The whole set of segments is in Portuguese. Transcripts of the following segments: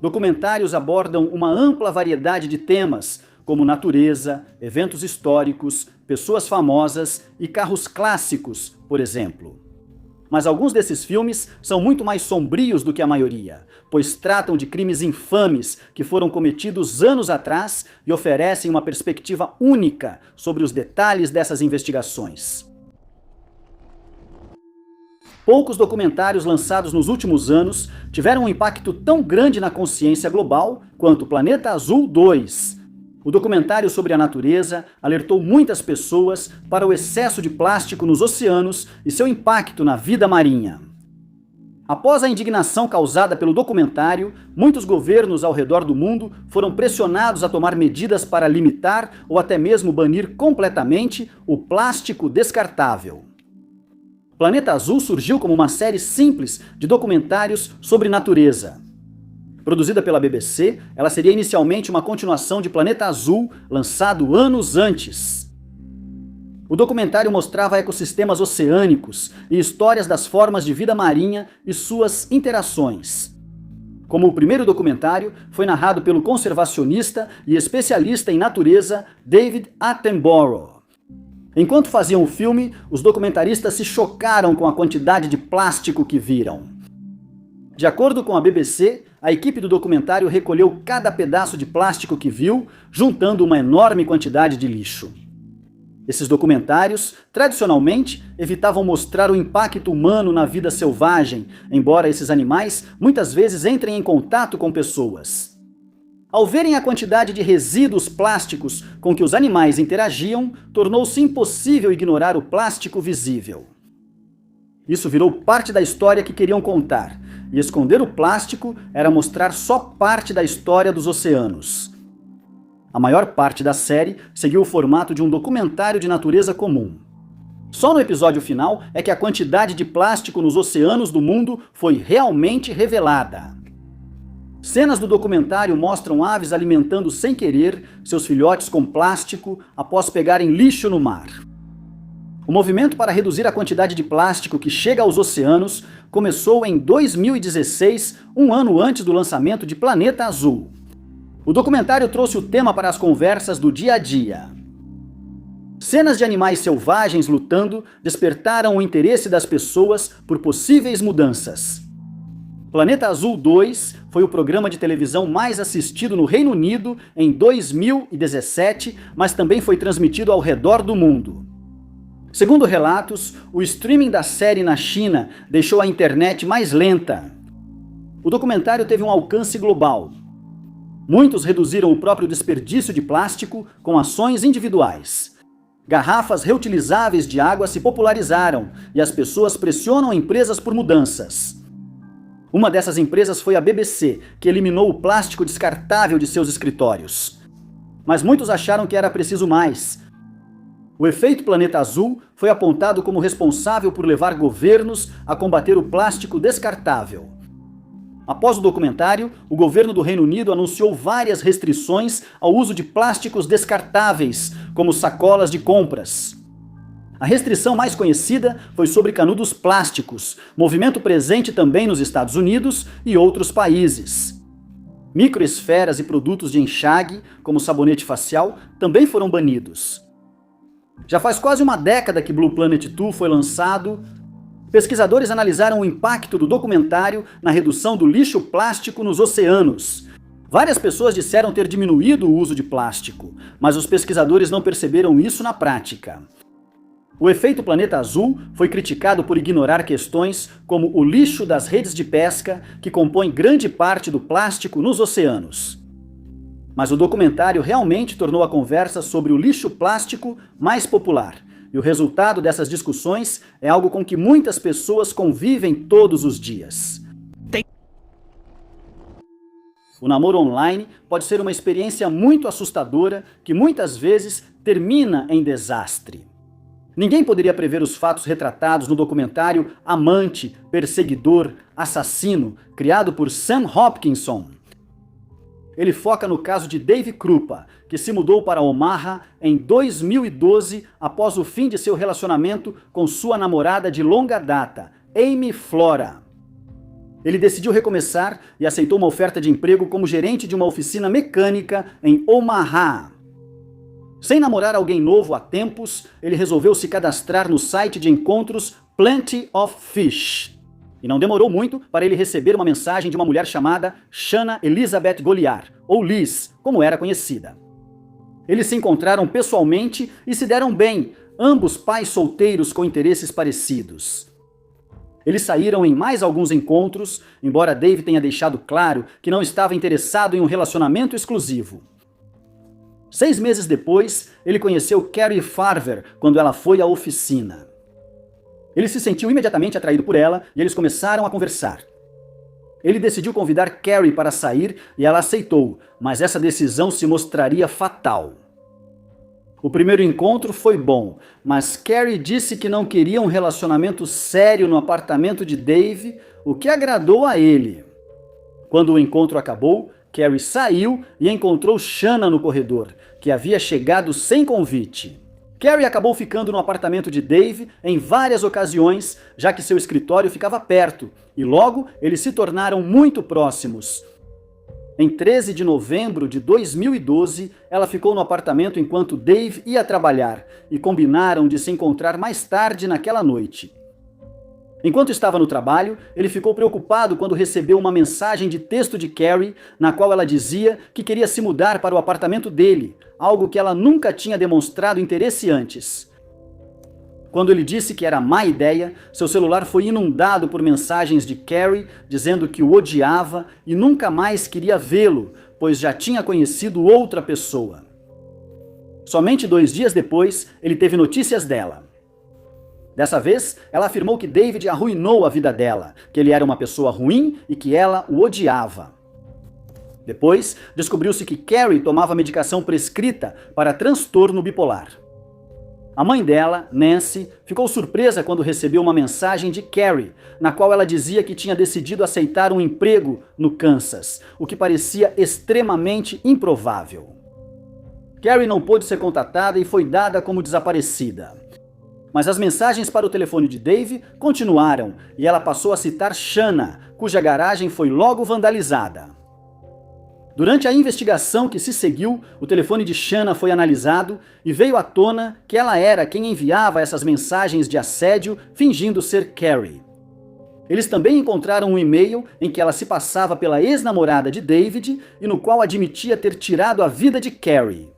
Documentários abordam uma ampla variedade de temas, como natureza, eventos históricos, pessoas famosas e carros clássicos, por exemplo. Mas alguns desses filmes são muito mais sombrios do que a maioria, pois tratam de crimes infames que foram cometidos anos atrás e oferecem uma perspectiva única sobre os detalhes dessas investigações. Poucos documentários lançados nos últimos anos tiveram um impacto tão grande na consciência global quanto Planeta Azul 2. O documentário sobre a natureza alertou muitas pessoas para o excesso de plástico nos oceanos e seu impacto na vida marinha. Após a indignação causada pelo documentário, muitos governos ao redor do mundo foram pressionados a tomar medidas para limitar ou até mesmo banir completamente o plástico descartável. Planeta Azul surgiu como uma série simples de documentários sobre natureza. Produzida pela BBC, ela seria inicialmente uma continuação de Planeta Azul, lançado anos antes. O documentário mostrava ecossistemas oceânicos e histórias das formas de vida marinha e suas interações. Como o primeiro documentário, foi narrado pelo conservacionista e especialista em natureza David Attenborough. Enquanto faziam o filme, os documentaristas se chocaram com a quantidade de plástico que viram. De acordo com a BBC, a equipe do documentário recolheu cada pedaço de plástico que viu, juntando uma enorme quantidade de lixo. Esses documentários, tradicionalmente, evitavam mostrar o impacto humano na vida selvagem, embora esses animais muitas vezes entrem em contato com pessoas. Ao verem a quantidade de resíduos plásticos com que os animais interagiam, tornou-se impossível ignorar o plástico visível. Isso virou parte da história que queriam contar, e esconder o plástico era mostrar só parte da história dos oceanos. A maior parte da série seguiu o formato de um documentário de natureza comum. Só no episódio final é que a quantidade de plástico nos oceanos do mundo foi realmente revelada. Cenas do documentário mostram aves alimentando sem querer seus filhotes com plástico após pegarem lixo no mar. O movimento para reduzir a quantidade de plástico que chega aos oceanos começou em 2016, um ano antes do lançamento de Planeta Azul. O documentário trouxe o tema para as conversas do dia a dia. Cenas de animais selvagens lutando despertaram o interesse das pessoas por possíveis mudanças. Planeta Azul 2 foi o programa de televisão mais assistido no Reino Unido em 2017, mas também foi transmitido ao redor do mundo. Segundo relatos, o streaming da série na China deixou a internet mais lenta. O documentário teve um alcance global. Muitos reduziram o próprio desperdício de plástico com ações individuais. Garrafas reutilizáveis de água se popularizaram e as pessoas pressionam empresas por mudanças. Uma dessas empresas foi a BBC, que eliminou o plástico descartável de seus escritórios. Mas muitos acharam que era preciso mais. O efeito Planeta Azul foi apontado como responsável por levar governos a combater o plástico descartável. Após o documentário, o governo do Reino Unido anunciou várias restrições ao uso de plásticos descartáveis, como sacolas de compras. A restrição mais conhecida foi sobre canudos plásticos, movimento presente também nos Estados Unidos e outros países. Microesferas e produtos de enxágue, como sabonete facial, também foram banidos. Já faz quase uma década que Blue Planet 2 foi lançado. Pesquisadores analisaram o impacto do documentário na redução do lixo plástico nos oceanos. Várias pessoas disseram ter diminuído o uso de plástico, mas os pesquisadores não perceberam isso na prática. O efeito Planeta Azul foi criticado por ignorar questões como o lixo das redes de pesca, que compõe grande parte do plástico nos oceanos. Mas o documentário realmente tornou a conversa sobre o lixo plástico mais popular. E o resultado dessas discussões é algo com que muitas pessoas convivem todos os dias. O namoro online pode ser uma experiência muito assustadora que muitas vezes termina em desastre. Ninguém poderia prever os fatos retratados no documentário Amante, Perseguidor, Assassino, criado por Sam Hopkinson. Ele foca no caso de Dave Krupa, que se mudou para Omaha em 2012 após o fim de seu relacionamento com sua namorada de longa data, Amy Flora. Ele decidiu recomeçar e aceitou uma oferta de emprego como gerente de uma oficina mecânica em Omaha. Sem namorar alguém novo há tempos, ele resolveu se cadastrar no site de encontros Plenty of Fish. E não demorou muito para ele receber uma mensagem de uma mulher chamada Shanna Elizabeth Goliar, ou Liz, como era conhecida. Eles se encontraram pessoalmente e se deram bem, ambos pais solteiros com interesses parecidos. Eles saíram em mais alguns encontros, embora Dave tenha deixado claro que não estava interessado em um relacionamento exclusivo. 6 meses depois, ele conheceu Carrie Farver quando ela foi à oficina. Ele se sentiu imediatamente atraído por ela e eles começaram a conversar. Ele decidiu convidar Carrie para sair e ela aceitou, mas essa decisão se mostraria fatal. O primeiro encontro foi bom, mas Carrie disse que não queria um relacionamento sério no apartamento de Dave, o que agradou a ele. Quando o encontro acabou, Carrie saiu e encontrou Shanna no corredor, que havia chegado sem convite. Carrie acabou ficando no apartamento de Dave em várias ocasiões, já que seu escritório ficava perto, e logo eles se tornaram muito próximos. Em 13 de novembro de 2012, ela ficou no apartamento enquanto Dave ia trabalhar, e combinaram de se encontrar mais tarde naquela noite. Enquanto estava no trabalho, ele ficou preocupado quando recebeu uma mensagem de texto de Carrie, na qual ela dizia que queria se mudar para o apartamento dele, algo que ela nunca tinha demonstrado interesse antes. Quando ele disse que era má ideia, seu celular foi inundado por mensagens de Carrie dizendo que o odiava e nunca mais queria vê-lo, pois já tinha conhecido outra pessoa. Somente 2 dias depois, ele teve notícias dela. Dessa vez, ela afirmou que David arruinou a vida dela, que ele era uma pessoa ruim e que ela o odiava. Depois, descobriu-se que Carrie tomava medicação prescrita para transtorno bipolar. A mãe dela, Nancy, ficou surpresa quando recebeu uma mensagem de Carrie, na qual ela dizia que tinha decidido aceitar um emprego no Kansas, o que parecia extremamente improvável. Carrie não pôde ser contatada e foi dada como desaparecida. Mas as mensagens para o telefone de Dave continuaram e ela passou a citar Shanna, cuja garagem foi logo vandalizada. Durante a investigação que se seguiu, o telefone de Shanna foi analisado e veio à tona que ela era quem enviava essas mensagens de assédio fingindo ser Carrie. Eles também encontraram um e-mail em que ela se passava pela ex-namorada de David e no qual admitia ter tirado a vida de Carrie.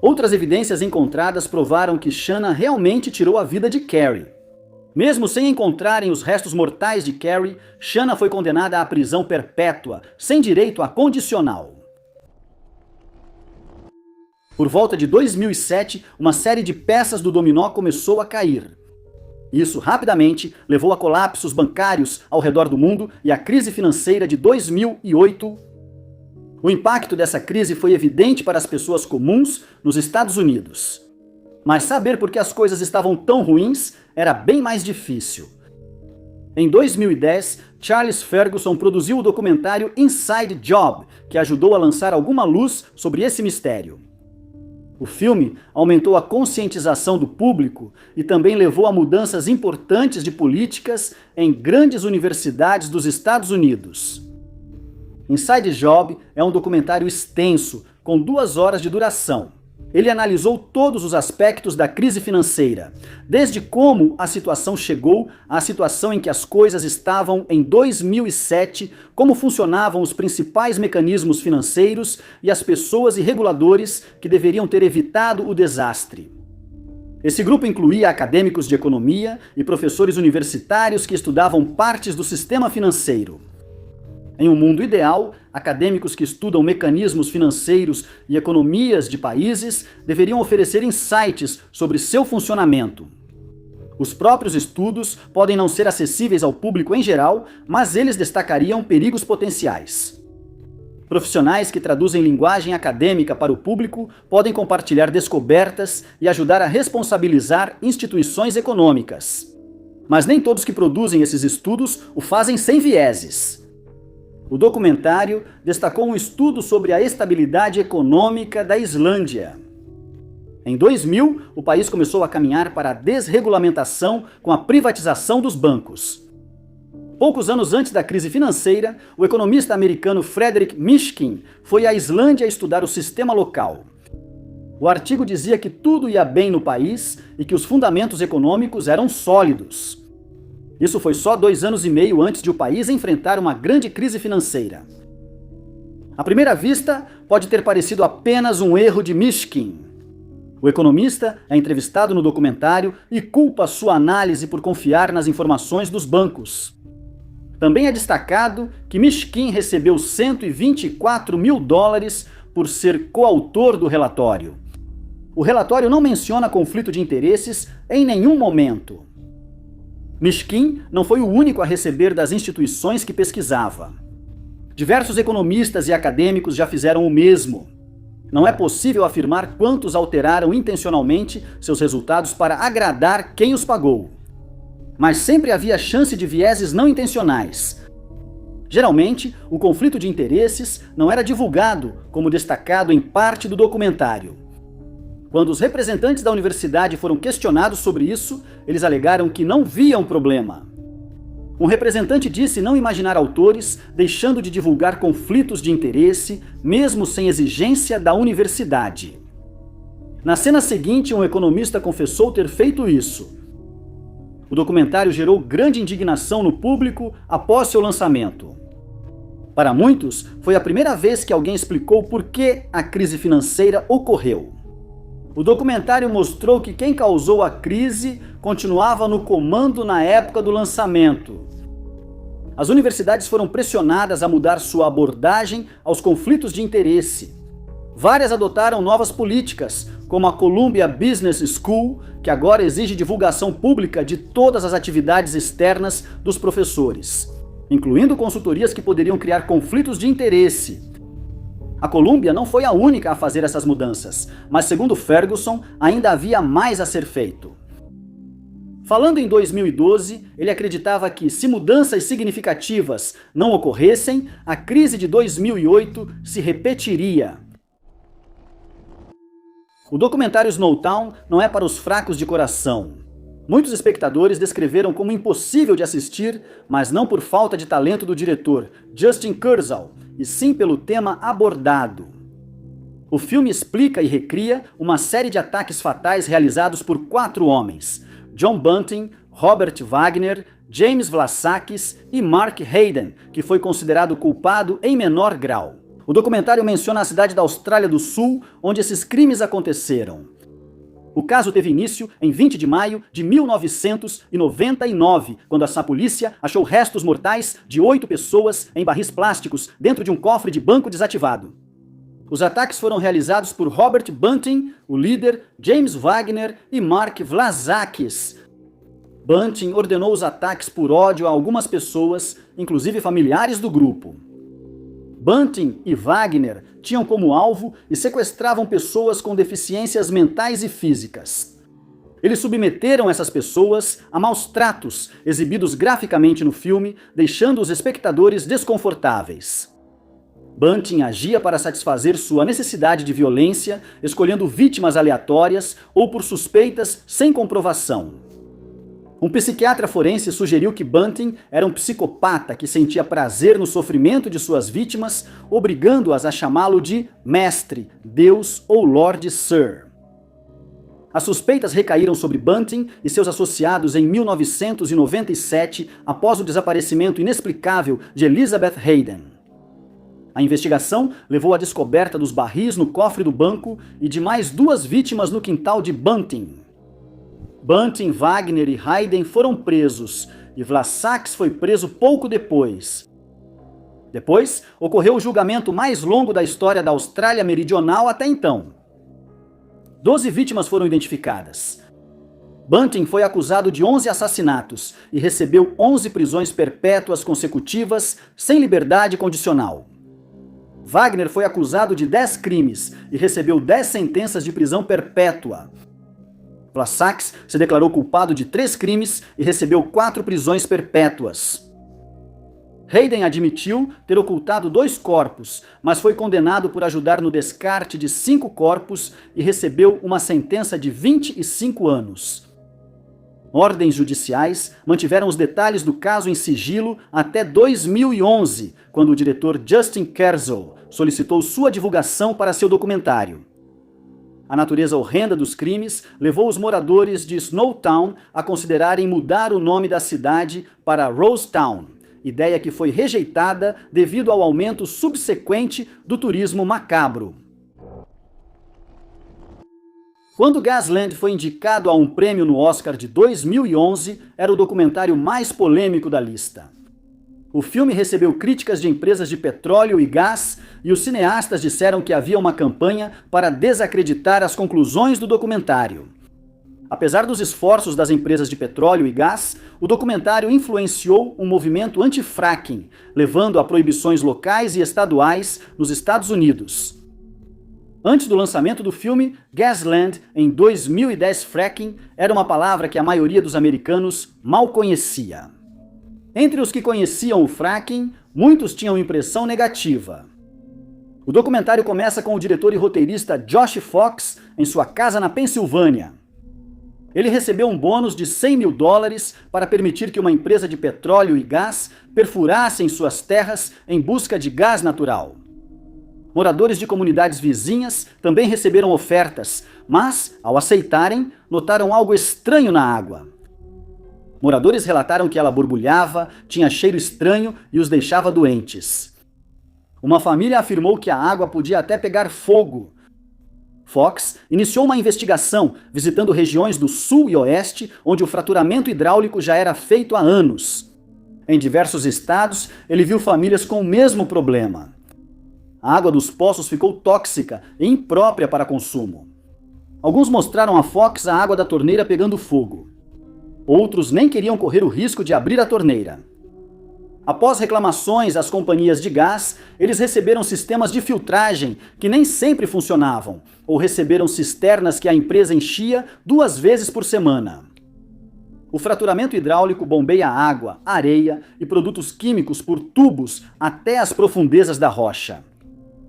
Outras evidências encontradas provaram que Shanna realmente tirou a vida de Carrie. Mesmo sem encontrarem os restos mortais de Carrie, Shanna foi condenada à prisão perpétua, sem direito a condicional. Por volta de 2007, uma série de peças do dominó começou a cair. Isso rapidamente levou a colapsos bancários ao redor do mundo e à crise financeira de 2008. O impacto dessa crise foi evidente para as pessoas comuns nos Estados Unidos. Mas saber por que as coisas estavam tão ruins era bem mais difícil. Em 2010, Charles Ferguson produziu o documentário Inside Job, que ajudou a lançar alguma luz sobre esse mistério. O filme aumentou a conscientização do público e também levou a mudanças importantes de políticas em grandes universidades dos Estados Unidos. Inside Job é um documentário extenso, com 2 horas de duração. Ele analisou todos os aspectos da crise financeira, desde como a situação chegou à situação em que as coisas estavam em 2007, como funcionavam os principais mecanismos financeiros e as pessoas e reguladores que deveriam ter evitado o desastre. Esse grupo incluía acadêmicos de economia e professores universitários que estudavam partes do sistema financeiro. Em um mundo ideal, acadêmicos que estudam mecanismos financeiros e economias de países deveriam oferecer insights sobre seu funcionamento. Os próprios estudos podem não ser acessíveis ao público em geral, mas eles destacariam perigos potenciais. Profissionais que traduzem linguagem acadêmica para o público podem compartilhar descobertas e ajudar a responsabilizar instituições econômicas. Mas nem todos que produzem esses estudos o fazem sem vieses. O documentário destacou um estudo sobre a estabilidade econômica da Islândia. Em 2000, o país começou a caminhar para a desregulamentação com a privatização dos bancos. Poucos anos antes da crise financeira, o economista americano Frederick Mishkin foi à Islândia estudar o sistema local. O artigo dizia que tudo ia bem no país e que os fundamentos econômicos eram sólidos. Isso foi só 2 anos e meio antes de o país enfrentar uma grande crise financeira. À primeira vista, pode ter parecido apenas um erro de Mishkin. O economista é entrevistado no documentário e culpa sua análise por confiar nas informações dos bancos. Também é destacado que Mishkin recebeu $124 mil por ser coautor do relatório. O relatório não menciona conflito de interesses em nenhum momento. Mishkin não foi o único a receber das instituições que pesquisava. Diversos economistas e acadêmicos já fizeram o mesmo. Não é possível afirmar quantos alteraram intencionalmente seus resultados para agradar quem os pagou. Mas sempre havia chance de vieses não intencionais. Geralmente, o conflito de interesses não era divulgado, como destacado em parte do documentário. Quando os representantes da universidade foram questionados sobre isso, eles alegaram que não viam problema. Um representante disse não imaginar autores deixando de divulgar conflitos de interesse, mesmo sem exigência da universidade. Na cena seguinte, um economista confessou ter feito isso. O documentário gerou grande indignação no público após seu lançamento. Para muitos, foi a primeira vez que alguém explicou por que a crise financeira ocorreu. O documentário mostrou que quem causou a crise continuava no comando na época do lançamento. As universidades foram pressionadas a mudar sua abordagem aos conflitos de interesse. Várias adotaram novas políticas, como a Columbia Business School, que agora exige divulgação pública de todas as atividades externas dos professores, incluindo consultorias que poderiam criar conflitos de interesse. A Columbia não foi a única a fazer essas mudanças, mas segundo Ferguson, ainda havia mais a ser feito. Falando em 2012, ele acreditava que, se mudanças significativas não ocorressem, a crise de 2008 se repetiria. O documentário Snowtown não é para os fracos de coração. Muitos espectadores descreveram como impossível de assistir, mas não por falta de talento do diretor, Justin Kurzel, e sim pelo tema abordado. O filme explica e recria uma série de ataques fatais realizados por 4 homens: John Bunting, Robert Wagner, James Vlassakis e Mark Hayden, que foi considerado culpado em menor grau. O documentário menciona a cidade da Austrália do Sul, onde esses crimes aconteceram. O caso teve início em 20 de maio de 1999, quando a polícia achou restos mortais de 8 pessoas em barris plásticos dentro de um cofre de banco desativado. Os ataques foram realizados por Robert Bunting, o líder, James Wagner e Mark Vlassakis. Bunting ordenou os ataques por ódio a algumas pessoas, inclusive familiares do grupo. Bunting e Wagner tinham como alvo e sequestravam pessoas com deficiências mentais e físicas. Eles submeteram essas pessoas a maus tratos, exibidos graficamente no filme, deixando os espectadores desconfortáveis. Bunting agia para satisfazer sua necessidade de violência, escolhendo vítimas aleatórias ou por suspeitas sem comprovação. Um psiquiatra forense sugeriu que Bunting era um psicopata que sentia prazer no sofrimento de suas vítimas, obrigando-as a chamá-lo de mestre, deus ou Lord Sir. As suspeitas recaíram sobre Bunting e seus associados em 1997, após o desaparecimento inexplicável de Elizabeth Hayden. A investigação levou à descoberta dos barris no cofre do banco e de mais 2 vítimas no quintal de Bunting. Bunting, Wagner e Hayden foram presos, e Vlassakis foi preso pouco depois. Depois, ocorreu o julgamento mais longo da história da Austrália Meridional até então. 12 vítimas foram identificadas. Bunting foi acusado de 11 assassinatos e recebeu 11 prisões perpétuas consecutivas sem liberdade condicional. Wagner foi acusado de 10 crimes e recebeu 10 sentenças de prisão perpétua. Vlassakis se declarou culpado de 3 crimes e recebeu 4 prisões perpétuas. Hayden admitiu ter ocultado 2 corpos, mas foi condenado por ajudar no descarte de 5 corpos e recebeu uma sentença de 25 anos. Ordens judiciais mantiveram os detalhes do caso em sigilo até 2011, quando o diretor Justin Kurzel solicitou sua divulgação para seu documentário. A natureza horrenda dos crimes levou os moradores de Snowtown a considerarem mudar o nome da cidade para Rosetown, ideia que foi rejeitada devido ao aumento subsequente do turismo macabro. Quando Gasland foi indicado a um prêmio no Oscar de 2011, era o documentário mais polêmico da lista. O filme recebeu críticas de empresas de petróleo e gás, e os cineastas disseram que havia uma campanha para desacreditar as conclusões do documentário. Apesar dos esforços das empresas de petróleo e gás, o documentário influenciou um movimento anti-fracking, levando a proibições locais e estaduais nos Estados Unidos. Antes do lançamento do filme, Gasland, em 2010, fracking era uma palavra que a maioria dos americanos mal conhecia. Entre os que conheciam o fracking, muitos tinham impressão negativa. O documentário começa com o diretor e roteirista Josh Fox em sua casa na Pensilvânia. Ele recebeu um bônus de $100 mil para permitir que uma empresa de petróleo e gás perfurasse em suas terras em busca de gás natural. Moradores de comunidades vizinhas também receberam ofertas, mas, ao aceitarem, notaram algo estranho na água. Moradores relataram que ela borbulhava, tinha cheiro estranho e os deixava doentes. Uma família afirmou que a água podia até pegar fogo. Fox iniciou uma investigação, visitando regiões do sul e oeste, onde o fraturamento hidráulico já era feito há anos. Em diversos estados, ele viu famílias com o mesmo problema. A água dos poços ficou tóxica e imprópria para consumo. Alguns mostraram a Fox a água da torneira pegando fogo. Outros nem queriam correr o risco de abrir a torneira. Após reclamações às companhias de gás, eles receberam sistemas de filtragem que nem sempre funcionavam, ou receberam cisternas que a empresa enchia 2 vezes por semana. O fraturamento hidráulico bombeia água, areia e produtos químicos por tubos até as profundezas da rocha.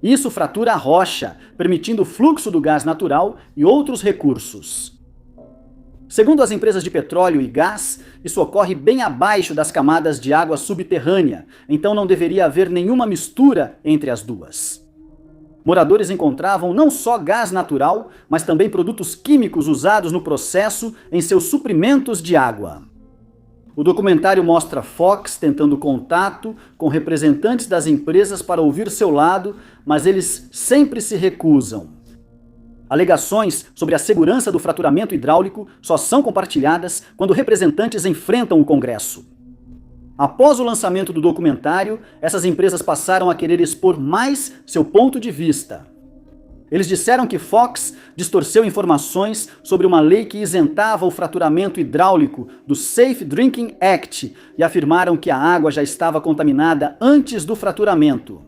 Isso fratura a rocha, permitindo o fluxo do gás natural e outros recursos. Segundo as empresas de petróleo e gás, isso ocorre bem abaixo das camadas de água subterrânea, então não deveria haver nenhuma mistura entre as duas. Moradores encontravam não só gás natural, mas também produtos químicos usados no processo em seus suprimentos de água. O documentário mostra Fox tentando contato com representantes das empresas para ouvir seu lado, mas eles sempre se recusam. Alegações sobre a segurança do fraturamento hidráulico só são compartilhadas quando representantes enfrentam o Congresso. Após o lançamento do documentário, essas empresas passaram a querer expor mais seu ponto de vista. Eles disseram que Fox distorceu informações sobre uma lei que isentava o fraturamento hidráulico do Safe Drinking Act e afirmaram que a água já estava contaminada antes do fraturamento.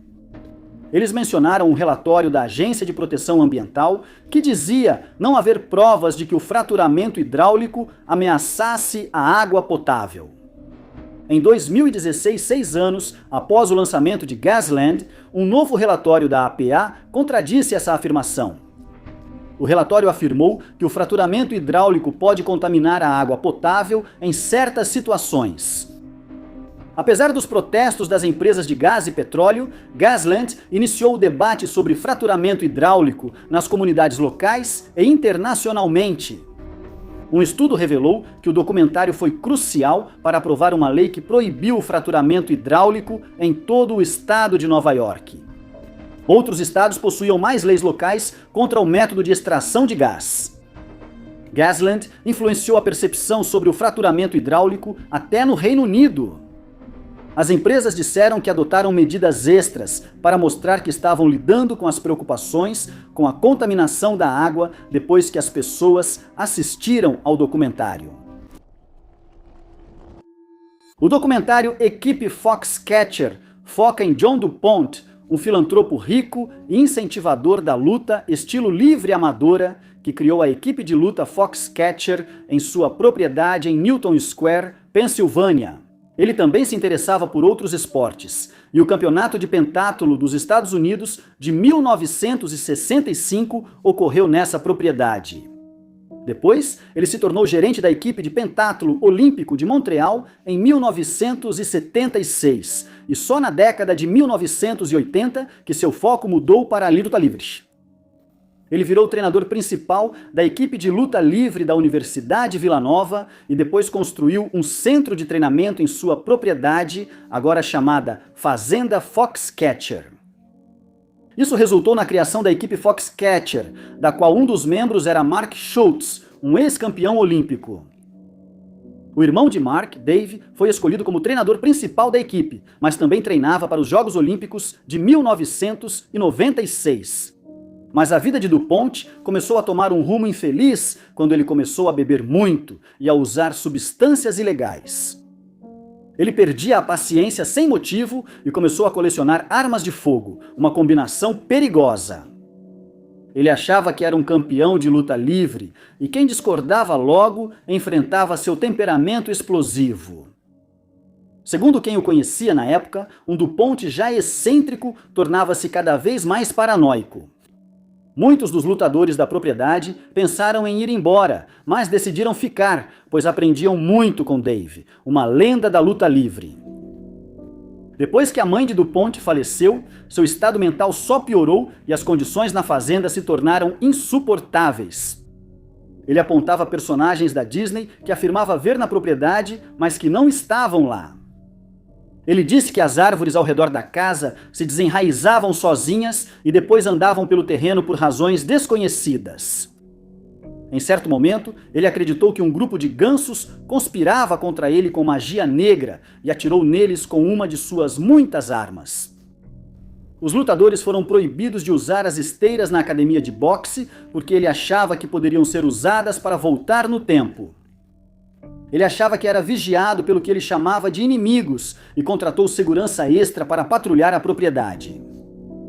Eles mencionaram um relatório da Agência de Proteção Ambiental que dizia não haver provas de que o fraturamento hidráulico ameaçasse a água potável. Em 2016, 6 anos após o lançamento de Gasland, um novo relatório da APA contradisse essa afirmação. O relatório afirmou que o fraturamento hidráulico pode contaminar a água potável em certas situações. Apesar dos protestos das empresas de gás e petróleo, Gasland iniciou o debate sobre fraturamento hidráulico nas comunidades locais e internacionalmente. Um estudo revelou que o documentário foi crucial para aprovar uma lei que proibiu o fraturamento hidráulico em todo o estado de Nova York. Outros estados possuíam mais leis locais contra o método de extração de gás. Gasland influenciou a percepção sobre o fraturamento hidráulico até no Reino Unido. As empresas disseram que adotaram medidas extras para mostrar que estavam lidando com as preocupações com a contaminação da água depois que as pessoas assistiram ao documentário. O documentário Equipe Foxcatcher foca em John DuPont, um filantropo rico e incentivador da luta estilo livre amadora que criou a equipe de luta Foxcatcher em sua propriedade em Newton Square, Pensilvânia. Ele também se interessava por outros esportes, e o campeonato de pentátulo dos Estados Unidos de 1965 ocorreu nessa propriedade. Depois, ele se tornou gerente da equipe de pentatlo olímpico de Montreal em 1976, e só na década de 1980 que seu foco mudou para a luta livre. Ele virou treinador principal da equipe de luta livre da Universidade Vila Nova e depois construiu um centro de treinamento em sua propriedade, agora chamada Fazenda Foxcatcher. Isso resultou na criação da equipe Foxcatcher, da qual um dos membros era Mark Schultz, um ex-campeão olímpico. O irmão de Mark, Dave, foi escolhido como treinador principal da equipe, mas também treinava para os Jogos Olímpicos de 1996. Mas a vida de DuPont começou a tomar um rumo infeliz quando ele começou a beber muito e a usar substâncias ilegais. Ele perdia a paciência sem motivo e começou a colecionar armas de fogo, uma combinação perigosa. Ele achava que era um campeão de luta livre e quem discordava logo enfrentava seu temperamento explosivo. Segundo quem o conhecia na época, um DuPont já excêntrico tornava-se cada vez mais paranoico. Muitos dos lutadores da propriedade pensaram em ir embora, mas decidiram ficar, pois aprendiam muito com Dave, uma lenda da luta livre. Depois que a mãe de DuPont faleceu, seu estado mental só piorou e as condições na fazenda se tornaram insuportáveis. Ele apontava personagens da Disney que afirmava ver na propriedade, mas que não estavam lá. Ele disse que as árvores ao redor da casa se desenraizavam sozinhas e depois andavam pelo terreno por razões desconhecidas. Em certo momento, ele acreditou que um grupo de gansos conspirava contra ele com magia negra e atirou neles com uma de suas muitas armas. Os lutadores foram proibidos de usar as esteiras na academia de boxe porque ele achava que poderiam ser usadas para voltar no tempo. Ele achava que era vigiado pelo que ele chamava de inimigos e contratou segurança extra para patrulhar a propriedade.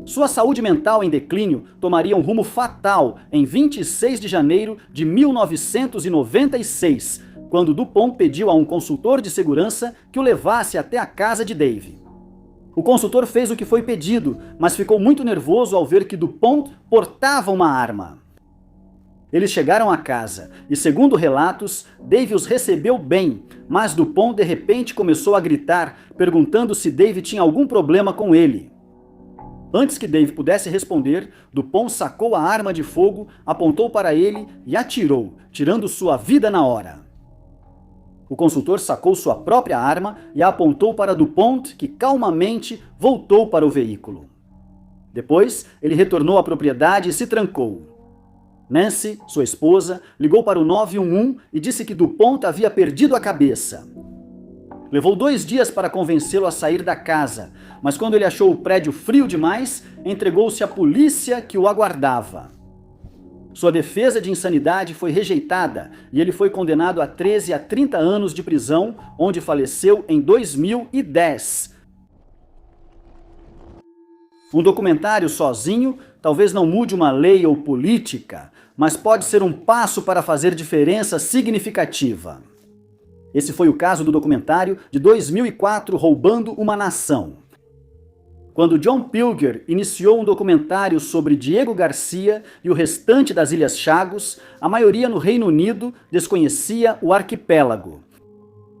Sua saúde mental em declínio tomaria um rumo fatal em 26 de janeiro de 1996, quando DuPont pediu a um consultor de segurança que o levasse até a casa de Dave. O consultor fez o que foi pedido, mas ficou muito nervoso ao ver que DuPont portava uma arma. Eles chegaram à casa e, segundo relatos, Dave os recebeu bem, mas DuPont de repente começou a gritar, perguntando se Dave tinha algum problema com ele. Antes que Dave pudesse responder, DuPont sacou a arma de fogo, apontou para ele e atirou, tirando sua vida na hora. O consultor sacou sua própria arma e a apontou para DuPont, que calmamente voltou para o veículo. Depois, ele retornou à propriedade e se trancou. Nancy, sua esposa, ligou para o 911 e disse que DuPont havia perdido a cabeça. Levou 2 dias para convencê-lo a sair da casa, mas quando ele achou o prédio frio demais, entregou-se à polícia que o aguardava. Sua defesa de insanidade foi rejeitada e ele foi condenado a 13 a 30 anos de prisão, onde faleceu em 2010. Um documentário sozinho talvez não mude uma lei ou política, mas pode ser um passo para fazer diferença significativa. Esse foi o caso do documentário de 2004, Roubando uma Nação. Quando John Pilger iniciou um documentário sobre Diego Garcia e o restante das Ilhas Chagos, a maioria no Reino Unido desconhecia o arquipélago.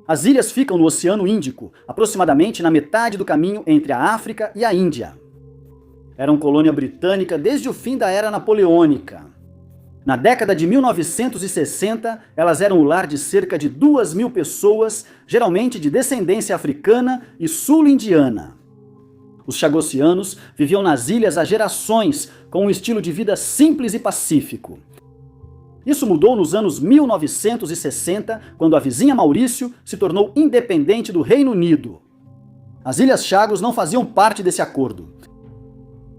As ilhas ficam no Oceano Índico, aproximadamente na metade do caminho entre a África e a Índia. Eram colônia britânica desde o fim da Era Napoleônica. Na década de 1960, elas eram o lar de cerca de 2.000 pessoas, geralmente de descendência africana e sul-indiana. Os chagossianos viviam nas ilhas há gerações, com um estilo de vida simples e pacífico. Isso mudou nos anos 1960, quando a vizinha Maurício se tornou independente do Reino Unido. As Ilhas Chagos não faziam parte desse acordo.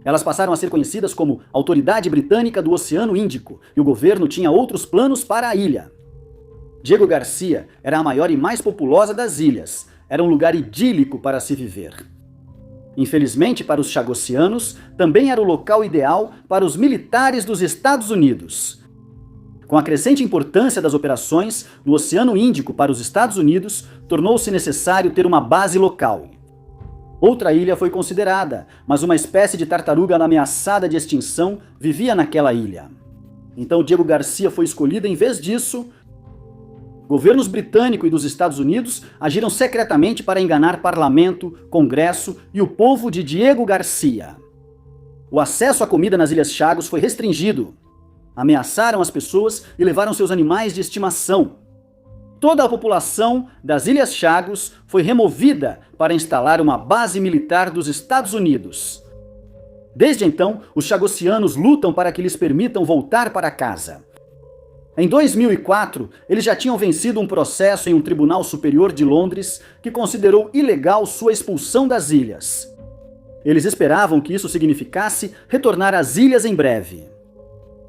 Elas passaram a ser conhecidas como Autoridade Britânica do Oceano Índico, e o governo tinha outros planos para a ilha. Diego Garcia era a maior e mais populosa das ilhas. Era um lugar idílico para se viver. Infelizmente para os chagossianos, também era o local ideal para os militares dos Estados Unidos. Com a crescente importância das operações no Oceano Índico para os Estados Unidos, tornou-se necessário ter uma base local. Outra ilha foi considerada, mas uma espécie de tartaruga ameaçada de extinção vivia naquela ilha. Então Diego Garcia foi escolhido. Em vez disso, governos britânico e dos Estados Unidos agiram secretamente para enganar parlamento, congresso e o povo de Diego Garcia. O acesso à comida nas Ilhas Chagos foi restringido. Ameaçaram as pessoas e levaram seus animais de estimação. Toda a população das Ilhas Chagos foi removida para instalar uma base militar dos Estados Unidos. Desde então, os chagossianos lutam para que lhes permitam voltar para casa. Em 2004, eles já tinham vencido um processo em um tribunal superior de Londres que considerou ilegal sua expulsão das ilhas. Eles esperavam que isso significasse retornar às ilhas em breve.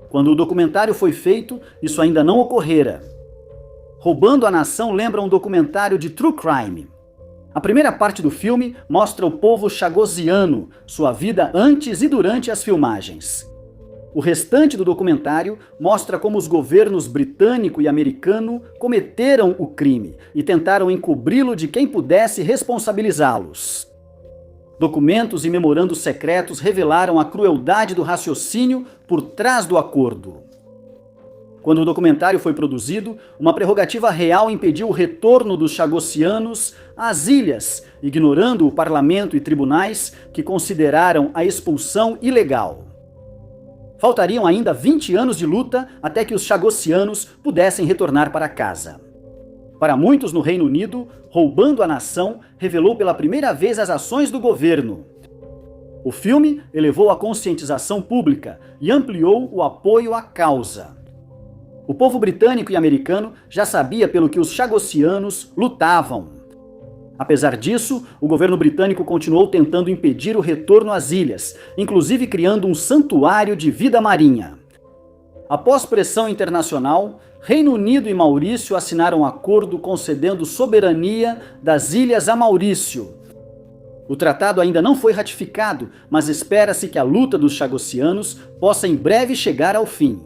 Quando o documentário foi feito, isso ainda não ocorrera. Roubando a Nação lembra um documentário de true crime. A primeira parte do filme mostra o povo chagossiano, sua vida antes e durante as filmagens. O restante do documentário mostra como os governos britânico e americano cometeram o crime e tentaram encobri-lo de quem pudesse responsabilizá-los. Documentos e memorandos secretos revelaram a crueldade do raciocínio por trás do acordo. Quando o documentário foi produzido, uma prerrogativa real impediu o retorno dos chagossianos às ilhas, ignorando o parlamento e tribunais que consideraram a expulsão ilegal. Faltariam ainda 20 anos de luta até que os chagossianos pudessem retornar para casa. Para muitos no Reino Unido, Roubando a Nação revelou pela primeira vez as ações do governo. O filme elevou a conscientização pública e ampliou o apoio à causa. O povo britânico e americano já sabia pelo que os chagossianos lutavam. Apesar disso, o governo britânico continuou tentando impedir o retorno às ilhas, inclusive criando um santuário de vida marinha. Após pressão internacional, Reino Unido e Maurício assinaram um acordo concedendo soberania das ilhas a Maurício. O tratado ainda não foi ratificado, mas espera-se que a luta dos chagossianos possa em breve chegar ao fim.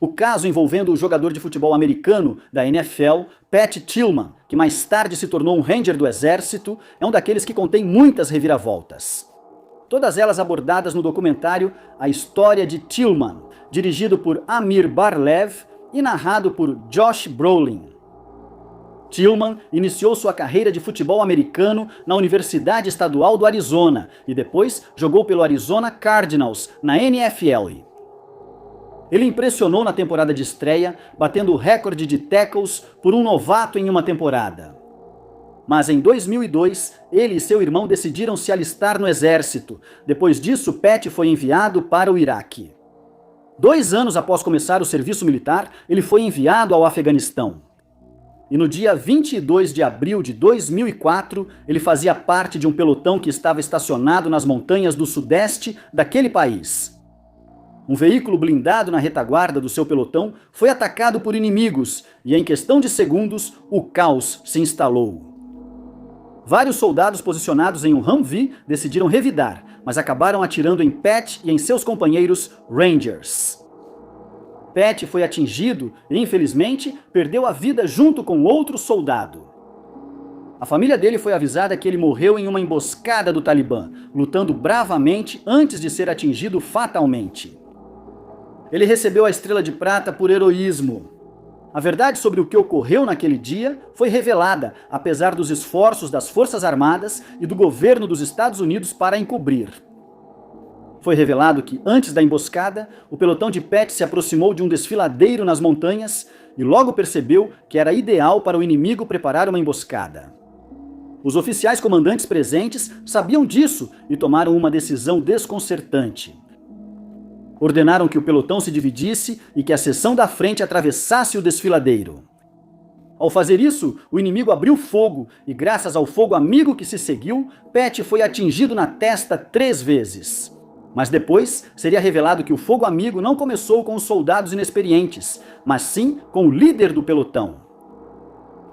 O caso envolvendo o jogador de futebol americano da NFL, Pat Tillman, que mais tarde se tornou um Ranger do Exército, é um daqueles que contém muitas reviravoltas. Todas elas abordadas no documentário A História de Tillman, dirigido por Amir Bar-Lev e narrado por Josh Brolin. Tillman iniciou sua carreira de futebol americano na Universidade Estadual do Arizona e depois jogou pelo Arizona Cardinals na NFL. Ele impressionou na temporada de estreia, batendo o recorde de tackles por um novato em uma temporada. Mas em 2002, ele e seu irmão decidiram se alistar no exército. Depois disso, Pat foi enviado para o Iraque. 2 anos após começar o serviço militar, ele foi enviado ao Afeganistão. E no dia 22 de abril de 2004, ele fazia parte de um pelotão que estava estacionado nas montanhas do sudeste daquele país. Um veículo blindado na retaguarda do seu pelotão foi atacado por inimigos e, em questão de segundos, o caos se instalou. Vários soldados posicionados em um Humvee decidiram revidar, mas acabaram atirando em Pat e em seus companheiros Rangers. Pat foi atingido e, infelizmente, perdeu a vida junto com outro soldado. A família dele foi avisada que ele morreu em uma emboscada do Talibã, lutando bravamente antes de ser atingido fatalmente. Ele recebeu a Estrela de Prata por heroísmo. A verdade sobre o que ocorreu naquele dia foi revelada, apesar dos esforços das Forças Armadas e do governo dos Estados Unidos para encobrir. Foi revelado que, antes da emboscada, o pelotão de Pat se aproximou de um desfiladeiro nas montanhas e logo percebeu que era ideal para o inimigo preparar uma emboscada. Os oficiais comandantes presentes sabiam disso e tomaram uma decisão desconcertante. Ordenaram que o pelotão se dividisse e que a seção da frente atravessasse o desfiladeiro. Ao fazer isso, o inimigo abriu fogo e, graças ao fogo amigo que se seguiu, Pat foi atingido na testa 3 vezes. Mas depois seria revelado que o fogo amigo não começou com os soldados inexperientes, mas sim com o líder do pelotão.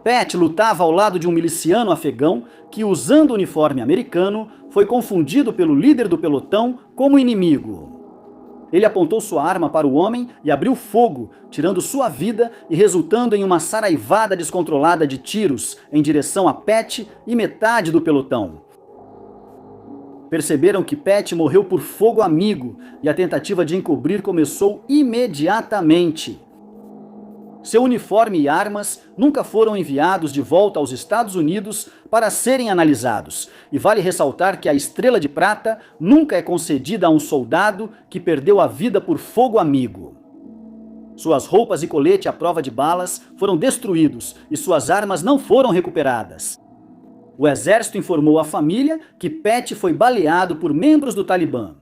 Pat lutava ao lado de um miliciano afegão que, usando o uniforme americano, foi confundido pelo líder do pelotão como inimigo. Ele apontou sua arma para o homem e abriu fogo, tirando sua vida e resultando em uma saraivada descontrolada de tiros em direção a Pat e metade do pelotão. perceberam que Pat morreu por fogo amigo e a tentativa de encobrir começou imediatamente. Seu uniforme e armas nunca foram enviados de volta aos Estados Unidos para serem analisados. E vale ressaltar que a Estrela de Prata nunca é concedida a um soldado que perdeu a vida por fogo amigo. Suas roupas e colete à prova de balas foram destruídos e suas armas não foram recuperadas. O exército informou à família que Pat foi baleado por membros do Talibã.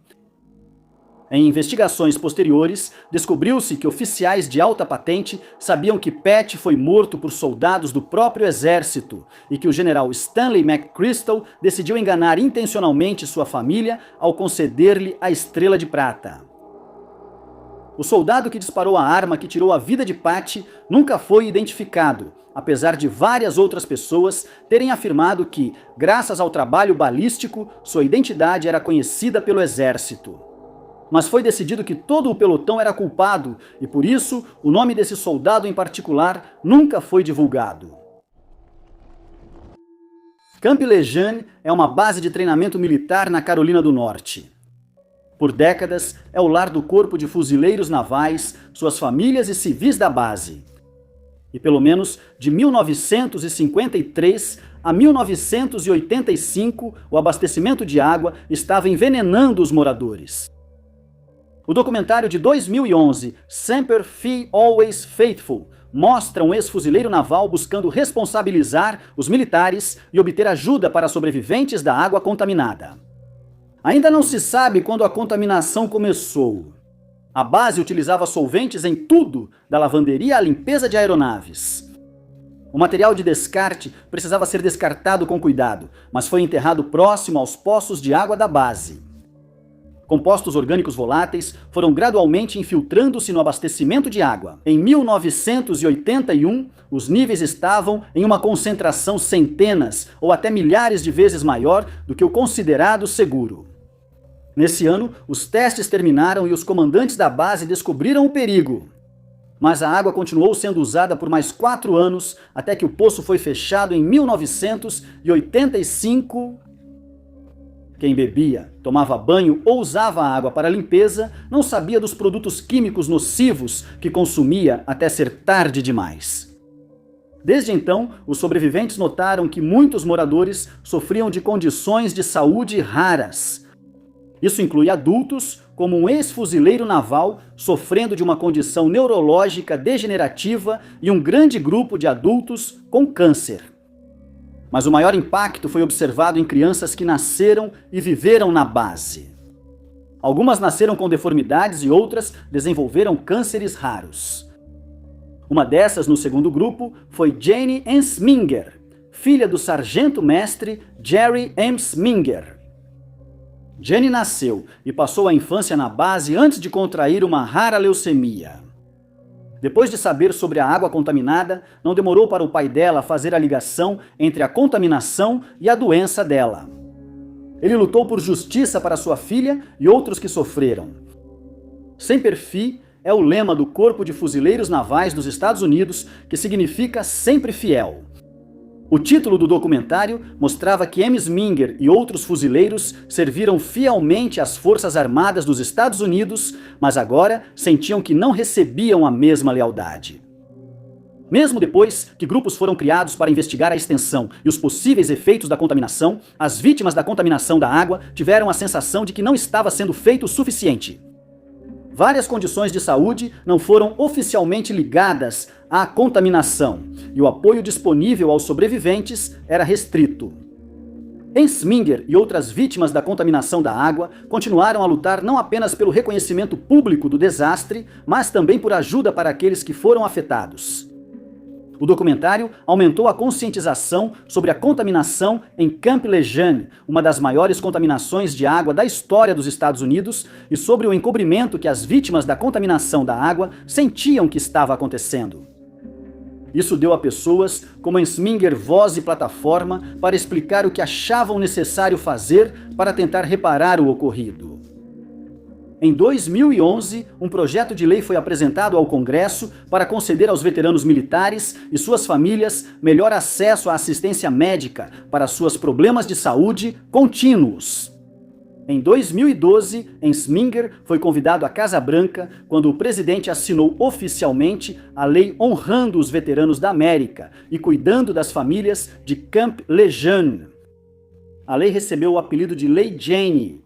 Em investigações posteriores, descobriu-se que oficiais de alta patente sabiam que Pat foi morto por soldados do próprio exército e que o general Stanley McChrystal decidiu enganar intencionalmente sua família ao conceder-lhe a Estrela de Prata. O soldado que disparou a arma que tirou a vida de Pat nunca foi identificado, apesar de várias outras pessoas terem afirmado que, graças ao trabalho balístico, sua identidade era conhecida pelo exército. Mas foi decidido que todo o pelotão era culpado e, por isso, o nome desse soldado em particular nunca foi divulgado. Camp Lejeune é uma base de treinamento militar na Carolina do Norte. Por décadas, é o lar do Corpo de Fuzileiros Navais, suas famílias e civis da base. E pelo menos de 1953 a 1985, o abastecimento de água estava envenenando os moradores. O documentário de 2011, Semper Fi Always Faithful, mostra um ex-fuzileiro naval buscando responsabilizar os militares e obter ajuda para sobreviventes da água contaminada. Ainda não se sabe quando a contaminação começou. A base utilizava solventes em tudo, da lavanderia à limpeza de aeronaves. O material de descarte precisava ser descartado com cuidado, mas foi enterrado próximo aos poços de água da base. Compostos orgânicos voláteis foram gradualmente infiltrando-se no abastecimento de água. Em 1981, os níveis estavam em uma concentração centenas ou até milhares de vezes maior do que o considerado seguro. Nesse ano, os testes terminaram e os comandantes da base descobriram o perigo. Mas a água continuou sendo usada por mais 4 anos, até que o poço foi fechado em 1985. Quem bebia, tomava banho ou usava a água para limpeza não sabia dos produtos químicos nocivos que consumia até ser tarde demais. Desde então, os sobreviventes notaram que muitos moradores sofriam de condições de saúde raras. Isso inclui adultos, como um ex-fuzileiro naval sofrendo de uma condição neurológica degenerativa e um grande grupo de adultos com câncer. Mas o maior impacto foi observado em crianças que nasceram e viveram na base. Algumas nasceram com deformidades e outras desenvolveram cânceres raros. Uma dessas, no segundo grupo, foi Jane Ensminger, filha do sargento-mestre Jerry Ensminger. Jane nasceu e passou a infância na base antes de contrair uma rara leucemia. Depois de saber sobre a água contaminada, não demorou para o pai dela fazer a ligação entre a contaminação e a doença dela. Ele lutou por justiça para sua filha e outros que sofreram. Semper Fi é o lema do Corpo de Fuzileiros Navais dos Estados Unidos, que significa sempre fiel. O título do documentário mostrava que Ensminger e outros fuzileiros serviram fielmente às Forças Armadas dos Estados Unidos, mas agora sentiam que não recebiam a mesma lealdade. Mesmo depois que grupos foram criados para investigar a extensão e os possíveis efeitos da contaminação, as vítimas da contaminação da água tiveram a sensação de que não estava sendo feito o suficiente. Várias condições de saúde não foram oficialmente ligadas à contaminação, e o apoio disponível aos sobreviventes era restrito. Ensminger e outras vítimas da contaminação da água continuaram a lutar não apenas pelo reconhecimento público do desastre, mas também por ajuda para aqueles que foram afetados. O documentário aumentou a conscientização sobre a contaminação em Camp Lejeune, uma das maiores contaminações de água da história dos Estados Unidos, e sobre o encobrimento que as vítimas da contaminação da água sentiam que estava acontecendo. Isso deu a pessoas como Ensminger voz e plataforma para explicar o que achavam necessário fazer para tentar reparar o ocorrido. Em 2011, um projeto de lei foi apresentado ao Congresso para conceder aos veteranos militares e suas famílias melhor acesso à assistência médica para suas problemas de saúde contínuos. Em 2012, Ensminger foi convidado à Casa Branca quando o presidente assinou oficialmente a lei honrando os veteranos da América e cuidando das famílias de Camp Lejeune. A lei recebeu o apelido de Lei Jane.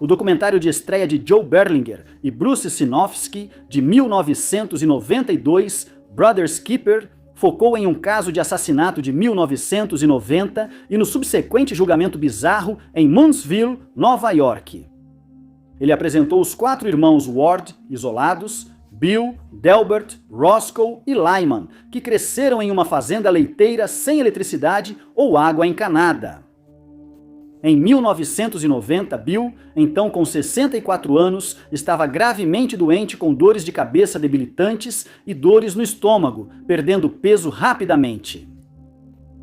O documentário de estreia de Joe Berlinger e Bruce Sinofsky, de 1992, Brothers Keeper, focou em um caso de assassinato de 1990 e no subsequente julgamento bizarro em Moonsville, Nova York. Ele apresentou os 4 irmãos Ward, isolados, Bill, Delbert, Roscoe e Lyman, que cresceram em uma fazenda leiteira sem eletricidade ou água encanada. Em 1990, Bill, então com 64 anos, estava gravemente doente com dores de cabeça debilitantes e dores no estômago, perdendo peso rapidamente.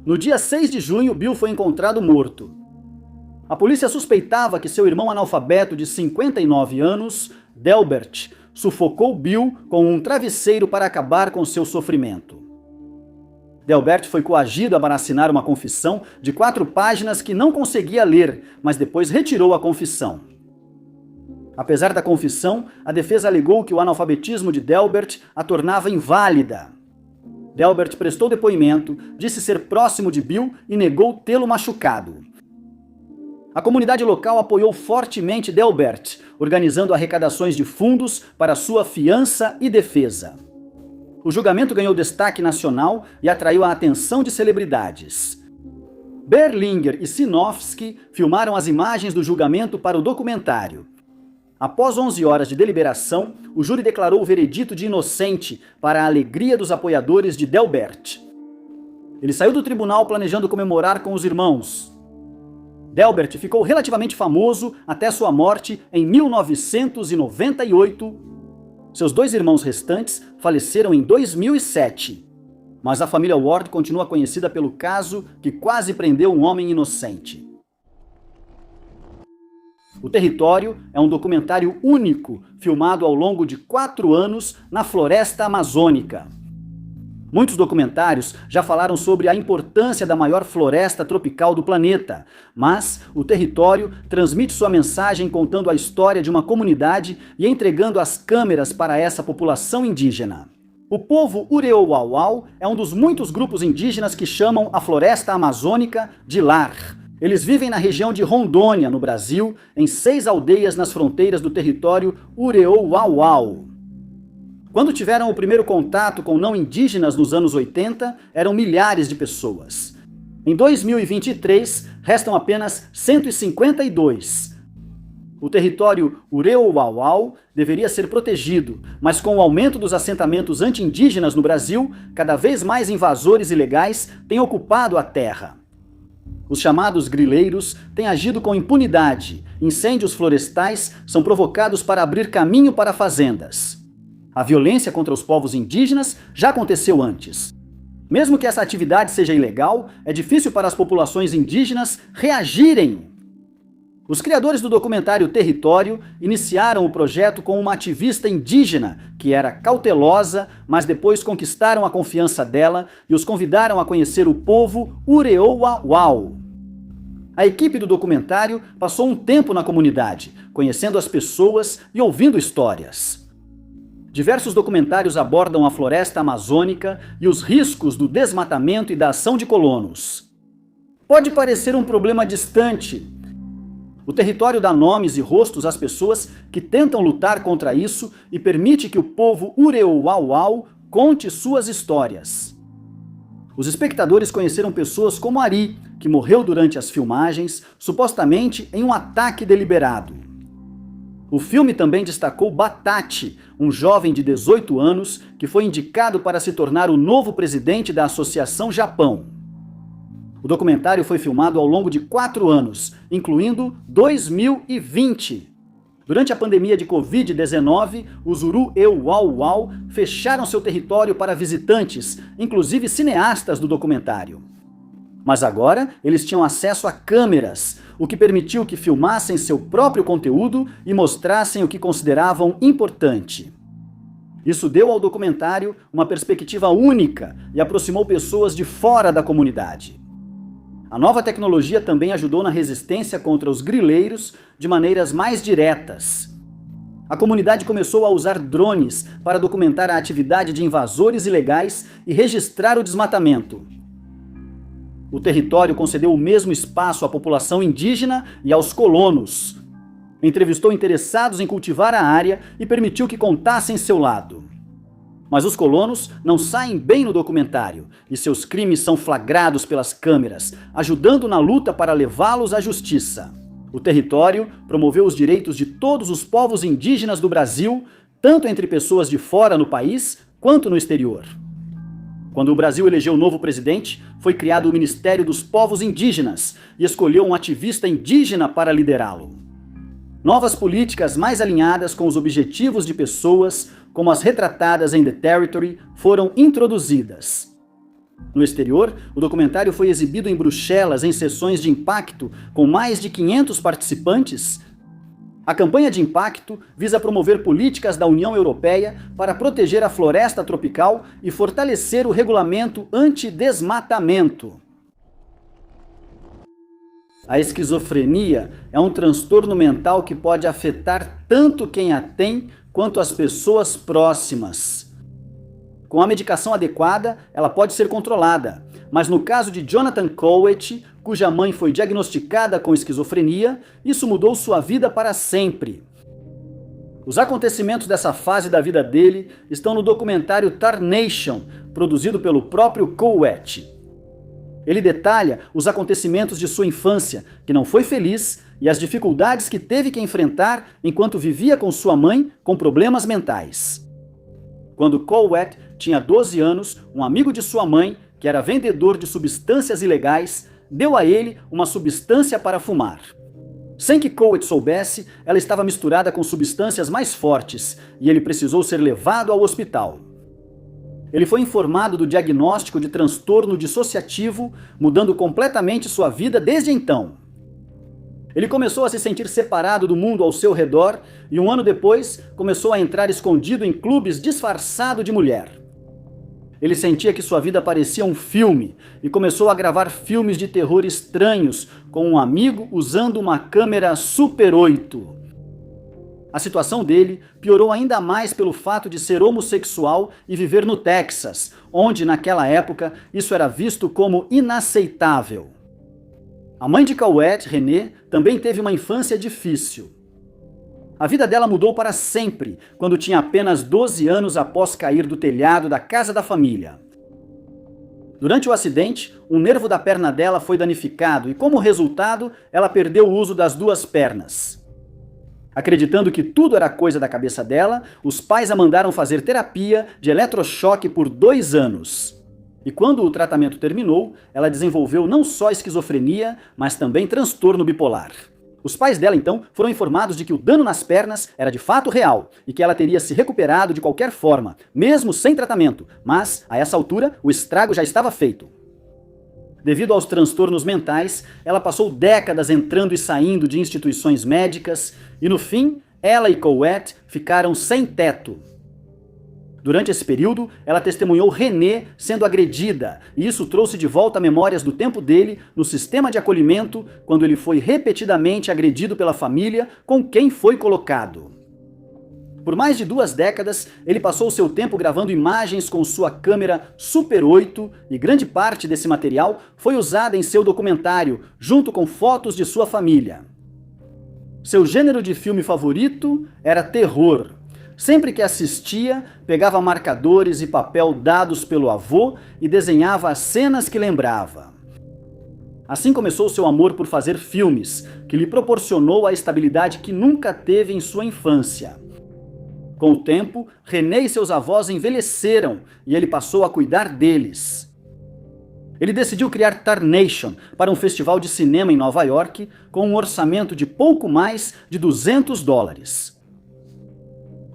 No dia 6 de junho, Bill foi encontrado morto. A polícia suspeitava que seu irmão analfabeto de 59 anos, Delbert, sufocou Bill com um travesseiro para acabar com seu sofrimento. Delbert foi coagido para assinar uma confissão de 4 páginas que não conseguia ler, mas depois retirou a confissão. Apesar da confissão, a defesa alegou que o analfabetismo de Delbert a tornava inválida. Delbert prestou depoimento, disse ser próximo de Bill e negou tê-lo machucado. A comunidade local apoiou fortemente Delbert, organizando arrecadações de fundos para sua fiança e defesa. O julgamento ganhou destaque nacional e atraiu a atenção de celebridades. Berlinger e Sinofsky filmaram as imagens do julgamento para o documentário. Após 11 horas de deliberação, o júri declarou o veredito de inocente para a alegria dos apoiadores de Delbert. Ele saiu do tribunal planejando comemorar com os irmãos. Delbert ficou relativamente famoso até sua morte em 1998. Seus 2 irmãos restantes faleceram em 2007. Mas a família Ward continua conhecida pelo caso que quase prendeu um homem inocente. O Território é um documentário único, filmado ao longo de 4 anos na floresta amazônica. Muitos documentários já falaram sobre a importância da maior floresta tropical do planeta, mas o Território transmite sua mensagem contando a história de uma comunidade e entregando as câmeras para essa população indígena. O povo Ureauauau é um dos muitos grupos indígenas que chamam a floresta amazônica de lar. Eles vivem na região de Rondônia, no Brasil, em 6 aldeias nas fronteiras do território Ureauauau. Quando tiveram o primeiro contato com não indígenas nos anos 80, eram milhares de pessoas. Em 2023, restam apenas 152. O território Ureauauau deveria ser protegido, mas com o aumento dos assentamentos anti-indígenas no Brasil, cada vez mais invasores ilegais têm ocupado a terra. Os chamados grileiros têm agido com impunidade. Incêndios florestais são provocados para abrir caminho para fazendas. A violência contra os povos indígenas já aconteceu antes. Mesmo que essa atividade seja ilegal, é difícil para as populações indígenas reagirem. Os criadores do documentário Território iniciaram o projeto com uma ativista indígena que era cautelosa, mas depois conquistaram a confiança dela e os convidaram a conhecer o povo Ureauauau. A equipe do documentário passou um tempo na comunidade, conhecendo as pessoas e ouvindo histórias. Diversos documentários abordam a floresta amazônica e os riscos do desmatamento e da ação de colonos. Pode parecer um problema distante. O Território dá nomes e rostos às pessoas que tentam lutar contra isso e permite que o povo Ureauauau conte suas histórias. Os espectadores conheceram pessoas como Ari, que morreu durante as filmagens, supostamente em um ataque deliberado. O filme também destacou Batati, um jovem de 18 anos que foi indicado para se tornar o novo presidente da Associação Japão. O documentário foi filmado ao longo de 4 anos, incluindo 2020. Durante a pandemia de Covid-19, os Ureauauau fecharam seu território para visitantes, inclusive cineastas do documentário. Mas agora eles tinham acesso a câmeras, o que permitiu que filmassem seu próprio conteúdo e mostrassem o que consideravam importante. Isso deu ao documentário uma perspectiva única e aproximou pessoas de fora da comunidade. A nova tecnologia também ajudou na resistência contra os grileiros de maneiras mais diretas. A comunidade começou a usar drones para documentar a atividade de invasores ilegais e registrar o desmatamento. O território concedeu o mesmo espaço à população indígena e aos colonos. Entrevistou interessados em cultivar a área e permitiu que contassem seu lado. Mas os colonos não saem bem no documentário e seus crimes são flagrados pelas câmeras, ajudando na luta para levá-los à justiça. O território promoveu os direitos de todos os povos indígenas do Brasil, tanto entre pessoas de fora no país quanto no exterior. Quando o Brasil elegeu o novo presidente, foi criado o Ministério dos Povos Indígenas e escolheu um ativista indígena para liderá-lo. Novas políticas mais alinhadas com os objetivos de pessoas, como as retratadas em The Territory, foram introduzidas. No exterior, o documentário foi exibido em Bruxelas em sessões de impacto com mais de 500 participantes. A campanha de impacto visa promover políticas da União Europeia para proteger a floresta tropical e fortalecer o regulamento anti-desmatamento. A esquizofrenia é um transtorno mental que pode afetar tanto quem a tem quanto as pessoas próximas. Com a medicação adequada, ela pode ser controlada, mas no caso de Jonathan Colwett, cuja mãe foi diagnosticada com esquizofrenia, isso mudou sua vida para sempre. Os acontecimentos dessa fase da vida dele estão no documentário Tarnation, produzido pelo próprio Colwett. Ele detalha os acontecimentos de sua infância, que não foi feliz, e as dificuldades que teve que enfrentar enquanto vivia com sua mãe com problemas mentais. Quando Colwett tinha 12 anos, um amigo de sua mãe, que era vendedor de substâncias ilegais, deu a ele uma substância para fumar. Sem que Colwett soubesse, ela estava misturada com substâncias mais fortes e ele precisou ser levado ao hospital. Ele foi informado do diagnóstico de transtorno dissociativo, mudando completamente sua vida desde então. Ele começou a se sentir separado do mundo ao seu redor e um ano depois começou a entrar escondido em clubes disfarçado de mulher. Ele sentia que sua vida parecia um filme e começou a gravar filmes de terror estranhos com um amigo usando uma câmera Super 8. A situação dele piorou ainda mais pelo fato de ser homossexual e viver no Texas, onde naquela época isso era visto como inaceitável. A mãe de Colwett, Renée, também teve uma infância difícil. A vida dela mudou para sempre, quando tinha apenas 12 anos após cair do telhado da casa da família. Durante o acidente, um nervo da perna dela foi danificado e, como resultado, ela perdeu o uso das duas pernas. Acreditando que tudo era coisa da cabeça dela, os pais a mandaram fazer terapia de eletrochoque por 2 anos. E quando o tratamento terminou, ela desenvolveu não só esquizofrenia, mas também transtorno bipolar. Os pais dela, então, foram informados de que o dano nas pernas era de fato real e que ela teria se recuperado de qualquer forma, mesmo sem tratamento, mas, a essa altura, o estrago já estava feito. Devido aos transtornos mentais, ela passou décadas entrando e saindo de instituições médicas e, no fim, ela e Colwett ficaram sem teto. Durante esse período, ela testemunhou Renée sendo agredida, e isso trouxe de volta memórias do tempo dele no sistema de acolhimento, quando ele foi repetidamente agredido pela família com quem foi colocado. Por mais de 2 décadas, ele passou seu tempo gravando imagens com sua câmera Super 8 e grande parte desse material foi usada em seu documentário, junto com fotos de sua família. Seu gênero de filme favorito era terror. Sempre que assistia, pegava marcadores e papel dados pelo avô e desenhava as cenas que lembrava. Assim começou seu amor por fazer filmes, que lhe proporcionou a estabilidade que nunca teve em sua infância. Com o tempo, Renée e seus avós envelheceram e ele passou a cuidar deles. Ele decidiu criar Tarnation para um festival de cinema em Nova York com um orçamento de pouco mais de $200.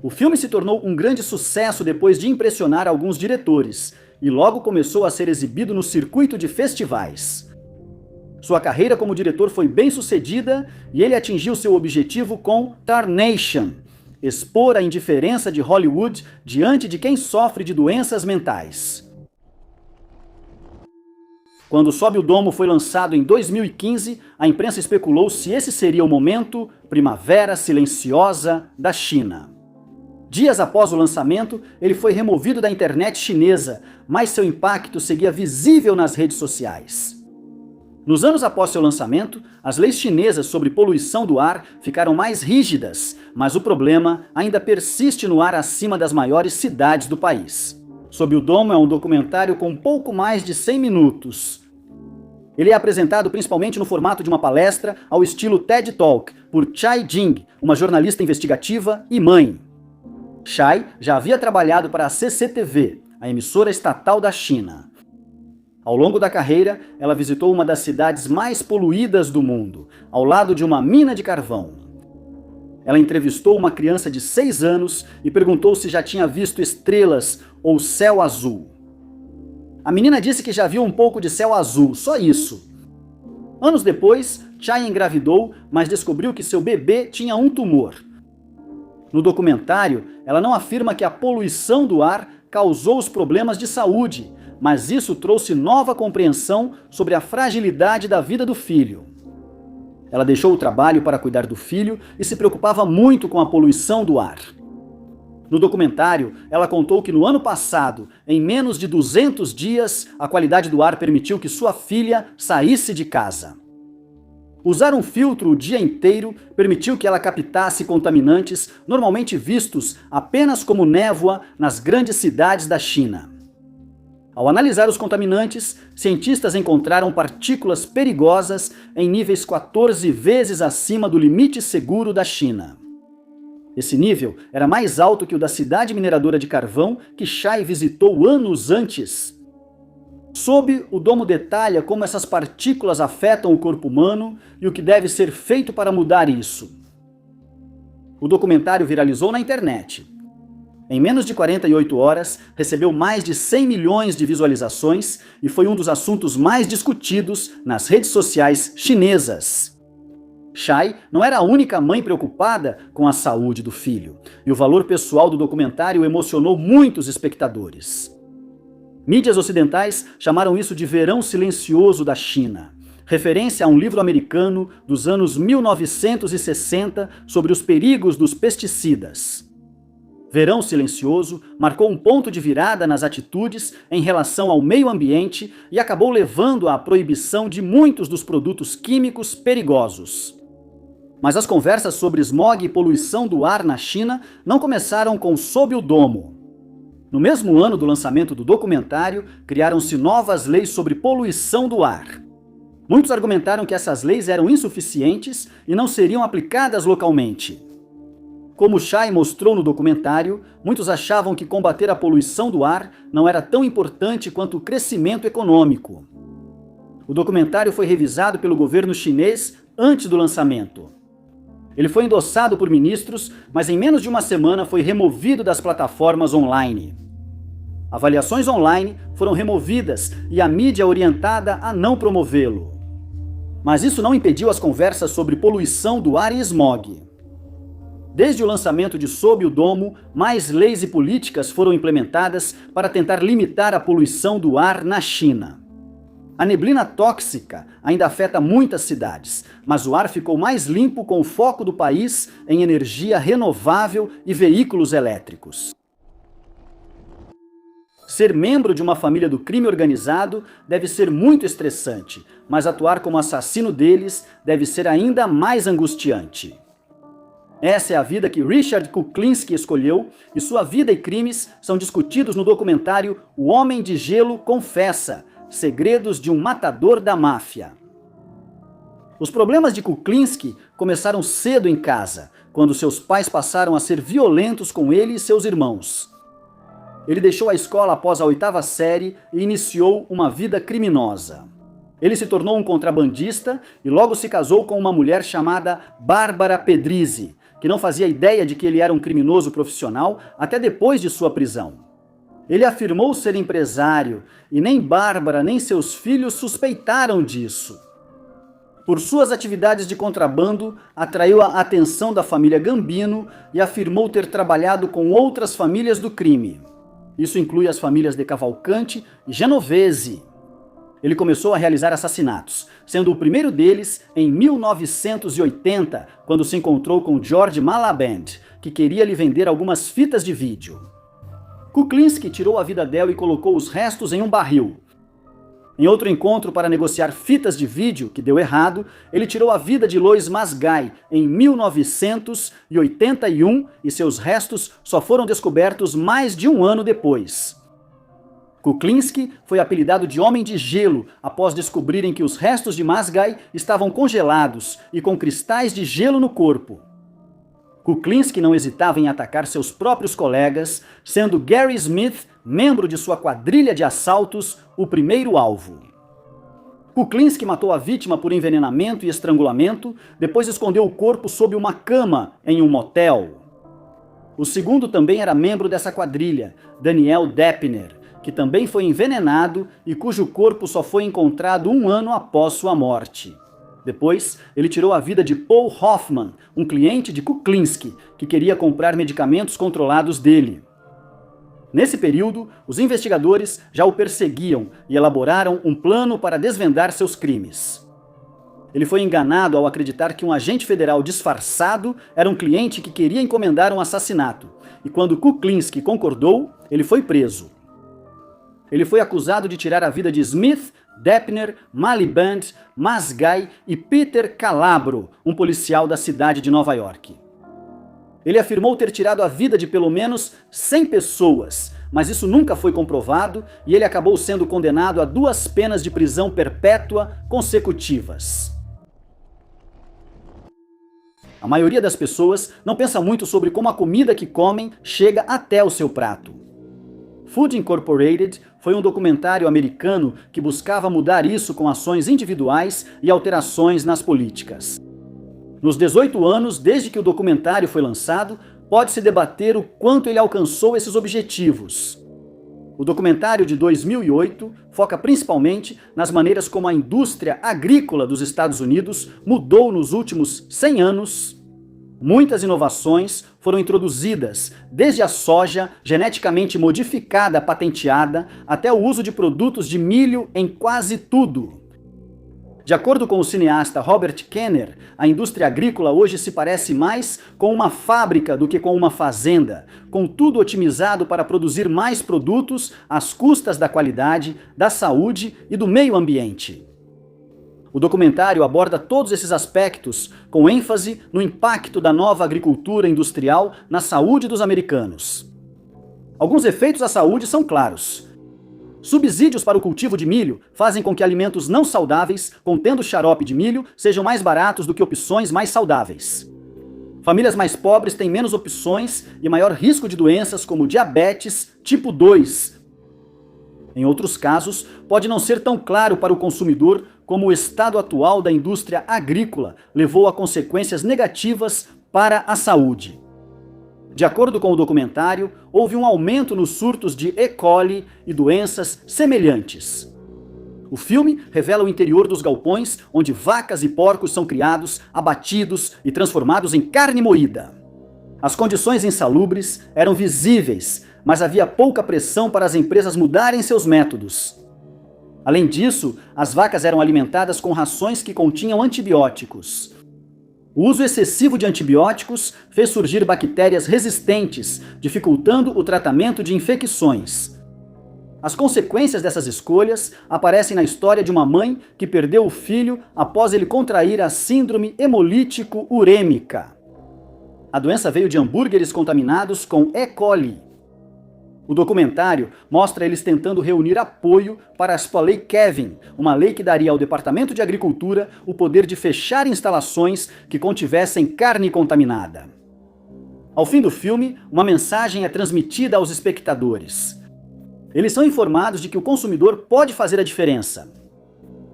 O filme se tornou um grande sucesso depois de impressionar alguns diretores e logo começou a ser exibido no circuito de festivais. Sua carreira como diretor foi bem sucedida e ele atingiu seu objetivo com Tarnation, expor a indiferença de Hollywood diante de quem sofre de doenças mentais. Quando Sobe o Domo foi lançado em 2015, a imprensa especulou se esse seria o momento Primavera Silenciosa da China. Dias após o lançamento, ele foi removido da internet chinesa, mas seu impacto seguia visível nas redes sociais. Nos anos após seu lançamento, as leis chinesas sobre poluição do ar ficaram mais rígidas, mas o problema ainda persiste no ar acima das maiores cidades do país. Sob o Domo é um documentário com pouco mais de 100 minutos. Ele é apresentado principalmente no formato de uma palestra ao estilo TED Talk, por Chai Jing, uma jornalista investigativa e mãe. Chai já havia trabalhado para a CCTV, a emissora estatal da China. Ao longo da carreira, ela visitou uma das cidades mais poluídas do mundo, ao lado de uma mina de carvão. Ela entrevistou uma criança de 6 anos e perguntou se já tinha visto estrelas ou céu azul. A menina disse que já viu um pouco de céu azul, só isso. Anos depois, Chai engravidou, mas descobriu que seu bebê tinha um tumor. No documentário, ela não afirma que a poluição do ar causou os problemas de saúde, mas isso trouxe nova compreensão sobre a fragilidade da vida do filho. Ela deixou o trabalho para cuidar do filho e se preocupava muito com a poluição do ar. No documentário, ela contou que no ano passado, em menos de 200 dias, a qualidade do ar permitiu que sua filha saísse de casa. Usar um filtro o dia inteiro permitiu que ela captasse contaminantes normalmente vistos apenas como névoa nas grandes cidades da China. Ao analisar os contaminantes, cientistas encontraram partículas perigosas em níveis 14 vezes acima do limite seguro da China. Esse nível era mais alto que o da cidade mineradora de carvão que Chai visitou anos antes. Sob o Domo detalha como essas partículas afetam o corpo humano e o que deve ser feito para mudar isso. O documentário viralizou na internet. Em menos de 48 horas, recebeu mais de 100 milhões de visualizações e foi um dos assuntos mais discutidos nas redes sociais chinesas. Chai não era a única mãe preocupada com a saúde do filho, e o valor pessoal do documentário emocionou muitos espectadores. Mídias ocidentais chamaram isso de Verão Silencioso da China, referência a um livro americano dos anos 1960 sobre os perigos dos pesticidas. Verão Silencioso marcou um ponto de virada nas atitudes em relação ao meio ambiente e acabou levando à proibição de muitos dos produtos químicos perigosos. Mas as conversas sobre smog e poluição do ar na China não começaram com Sob o Domo. No mesmo ano do lançamento do documentário, criaram-se novas leis sobre poluição do ar. Muitos argumentaram que essas leis eram insuficientes e não seriam aplicadas localmente. Como Chai mostrou no documentário, muitos achavam que combater a poluição do ar não era tão importante quanto o crescimento econômico. O documentário foi revisado pelo governo chinês antes do lançamento. Ele foi endossado por ministros, mas em menos de uma semana foi removido das plataformas online. Avaliações online foram removidas e a mídia orientada a não promovê-lo. Mas isso não impediu as conversas sobre poluição do ar e smog. Desde o lançamento de Sob o Domo, mais leis e políticas foram implementadas para tentar limitar a poluição do ar na China. A neblina tóxica ainda afeta muitas cidades, mas o ar ficou mais limpo com o foco do país em energia renovável e veículos elétricos. Ser membro de uma família do crime organizado deve ser muito estressante, mas atuar como assassino deles deve ser ainda mais angustiante. Essa é a vida que Richard Kuklinski escolheu, e sua vida e crimes são discutidos no documentário O Homem de Gelo Confessa: Segredos de um Matador da Máfia. Os problemas de Kuklinski começaram cedo em casa, quando seus pais passaram a ser violentos com ele e seus irmãos. Ele deixou a escola após a 8ª série e iniciou uma vida criminosa. Ele se tornou um contrabandista e logo se casou com uma mulher chamada Bárbara Pedrizzi, que não fazia ideia de que ele era um criminoso profissional até depois de sua prisão. Ele afirmou ser empresário e nem Bárbara nem seus filhos suspeitaram disso. Por suas atividades de contrabando, atraiu a atenção da família Gambino e afirmou ter trabalhado com outras famílias do crime. Isso inclui as famílias de Cavalcante e Genovese. ele começou a realizar assassinatos, sendo o primeiro deles em 1980, quando se encontrou com George Malaband, que queria lhe vender algumas fitas de vídeo. Kuklinski tirou a vida dela e colocou os restos em um barril. Em outro encontro para negociar fitas de vídeo, que deu errado, ele tirou a vida de Lois Masgai em 1981 e seus restos só foram descobertos mais de um ano depois. Kuklinski foi apelidado de Homem de Gelo após descobrirem que os restos de Masgai estavam congelados e com cristais de gelo no corpo. Kuklinski não hesitava em atacar seus próprios colegas, sendo Gary Smith, membro de sua quadrilha de assaltos, o primeiro alvo. Kuklinski matou a vítima por envenenamento e estrangulamento, depois escondeu o corpo sob uma cama em um motel. O segundo também era membro dessa quadrilha, Daniel Deppner, que também foi envenenado e cujo corpo só foi encontrado um ano após sua morte. Depois, ele tirou a vida de Paul Hoffman, um cliente de Kuklinski, que queria comprar medicamentos controlados dele. Nesse período, os investigadores já o perseguiam e elaboraram um plano para desvendar seus crimes. Ele foi enganado ao acreditar que um agente federal disfarçado era um cliente que queria encomendar um assassinato, e quando Kuklinski concordou, ele foi preso. Ele foi acusado de tirar a vida de Smith, Deppner, Maliband, Masgai e Peter Calabro, um policial da cidade de Nova York. Ele afirmou ter tirado a vida de pelo menos 100 pessoas, mas isso nunca foi comprovado e ele acabou sendo condenado a 2 penas de prisão perpétua consecutivas. A maioria das pessoas não pensa muito sobre como a comida que comem chega até o seu prato. Food Incorporated foi um documentário americano que buscava mudar isso com ações individuais e alterações nas políticas. Nos 18 anos desde que o documentário foi lançado, pode-se debater o quanto ele alcançou esses objetivos. O documentário de 2008 foca principalmente nas maneiras como a indústria agrícola dos Estados Unidos mudou nos últimos 100 anos. Muitas inovações foram introduzidas, desde a soja geneticamente modificada, patenteada, até o uso de produtos de milho em quase tudo. De acordo com o cineasta Robert Kenner, a indústria agrícola hoje se parece mais com uma fábrica do que com uma fazenda, com tudo otimizado para produzir mais produtos às custas da qualidade, da saúde e do meio ambiente. O documentário aborda todos esses aspectos, com ênfase no impacto da nova agricultura industrial na saúde dos americanos. Alguns efeitos à saúde são claros. Subsídios para o cultivo de milho fazem com que alimentos não saudáveis, contendo xarope de milho, sejam mais baratos do que opções mais saudáveis. Famílias mais pobres têm menos opções e maior risco de doenças como diabetes tipo 2. Em outros casos, pode não ser tão claro para o consumidor como o estado atual da indústria agrícola levou a consequências negativas para a saúde. De acordo com o documentário, houve um aumento nos surtos de E. coli e doenças semelhantes. O filme revela o interior dos galpões, onde vacas e porcos são criados, abatidos e transformados em carne moída. As condições insalubres eram visíveis, mas havia pouca pressão para as empresas mudarem seus métodos. Além disso, as vacas eram alimentadas com rações que continham antibióticos. O uso excessivo de antibióticos fez surgir bactérias resistentes, dificultando o tratamento de infecções. As consequências dessas escolhas aparecem na história de uma mãe que perdeu o filho após ele contrair a síndrome hemolítico-urêmica. A doença veio de hambúrgueres contaminados com E. coli. O documentário mostra eles tentando reunir apoio para a sua Lei Kevin, uma lei que daria ao Departamento de Agricultura o poder de fechar instalações que contivessem carne contaminada. Ao fim do filme, uma mensagem é transmitida aos espectadores. Eles são informados de que o consumidor pode fazer a diferença.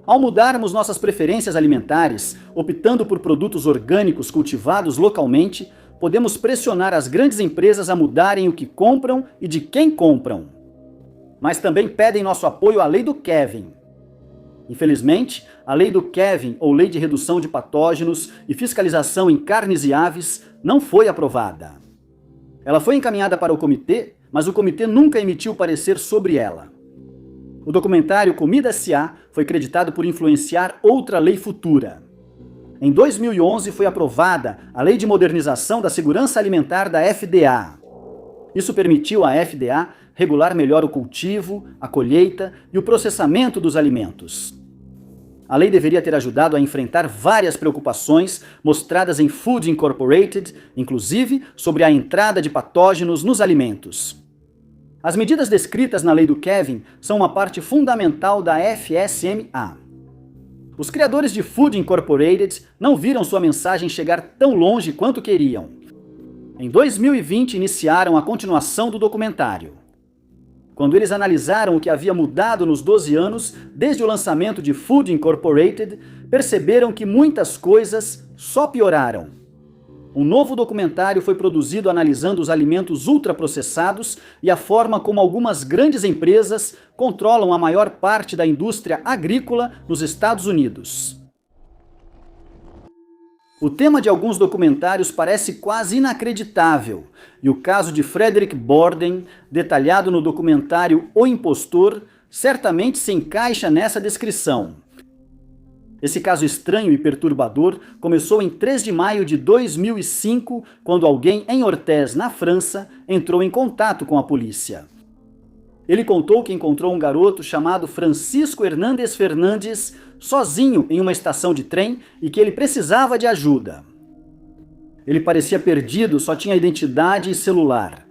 Ao mudarmos nossas preferências alimentares, optando por produtos orgânicos cultivados localmente, podemos pressionar as grandes empresas a mudarem o que compram e de quem compram. Mas também pedem nosso apoio à Lei do Kevin. Infelizmente, a Lei do Kevin, ou Lei de Redução de Patógenos e Fiscalização em Carnes e Aves, não foi aprovada. Ela foi encaminhada para o comitê, mas o comitê nunca emitiu parecer sobre ela. O documentário Comida S.A. foi creditado por influenciar outra lei futura. Em 2011 foi aprovada a Lei de Modernização da Segurança Alimentar da FDA. Isso permitiu à FDA regular melhor o cultivo, a colheita e o processamento dos alimentos. A lei deveria ter ajudado a enfrentar várias preocupações mostradas em Food Incorporated, inclusive sobre a entrada de patógenos nos alimentos. As medidas descritas na lei do Kevin são uma parte fundamental da FSMA. Os criadores de Food Incorporated não viram sua mensagem chegar tão longe quanto queriam. Em 2020 iniciaram a continuação do documentário. Quando eles analisaram o que havia mudado nos 12 anos desde o lançamento de Food Incorporated, perceberam que muitas coisas só pioraram. Um novo documentário foi produzido analisando os alimentos ultraprocessados e a forma como algumas grandes empresas controlam a maior parte da indústria agrícola nos Estados Unidos. O tema de alguns documentários parece quase inacreditável, e o caso de Frederick Borden, detalhado no documentário O Impostor, certamente se encaixa nessa descrição. Esse caso estranho e perturbador começou em 3 de maio de 2005, quando alguém em Orthez, na França, entrou em contato com a polícia. Ele contou que encontrou um garoto chamado Francisco Hernández Fernandes sozinho em uma estação de trem e que ele precisava de ajuda. Ele parecia perdido, só tinha identidade e celular.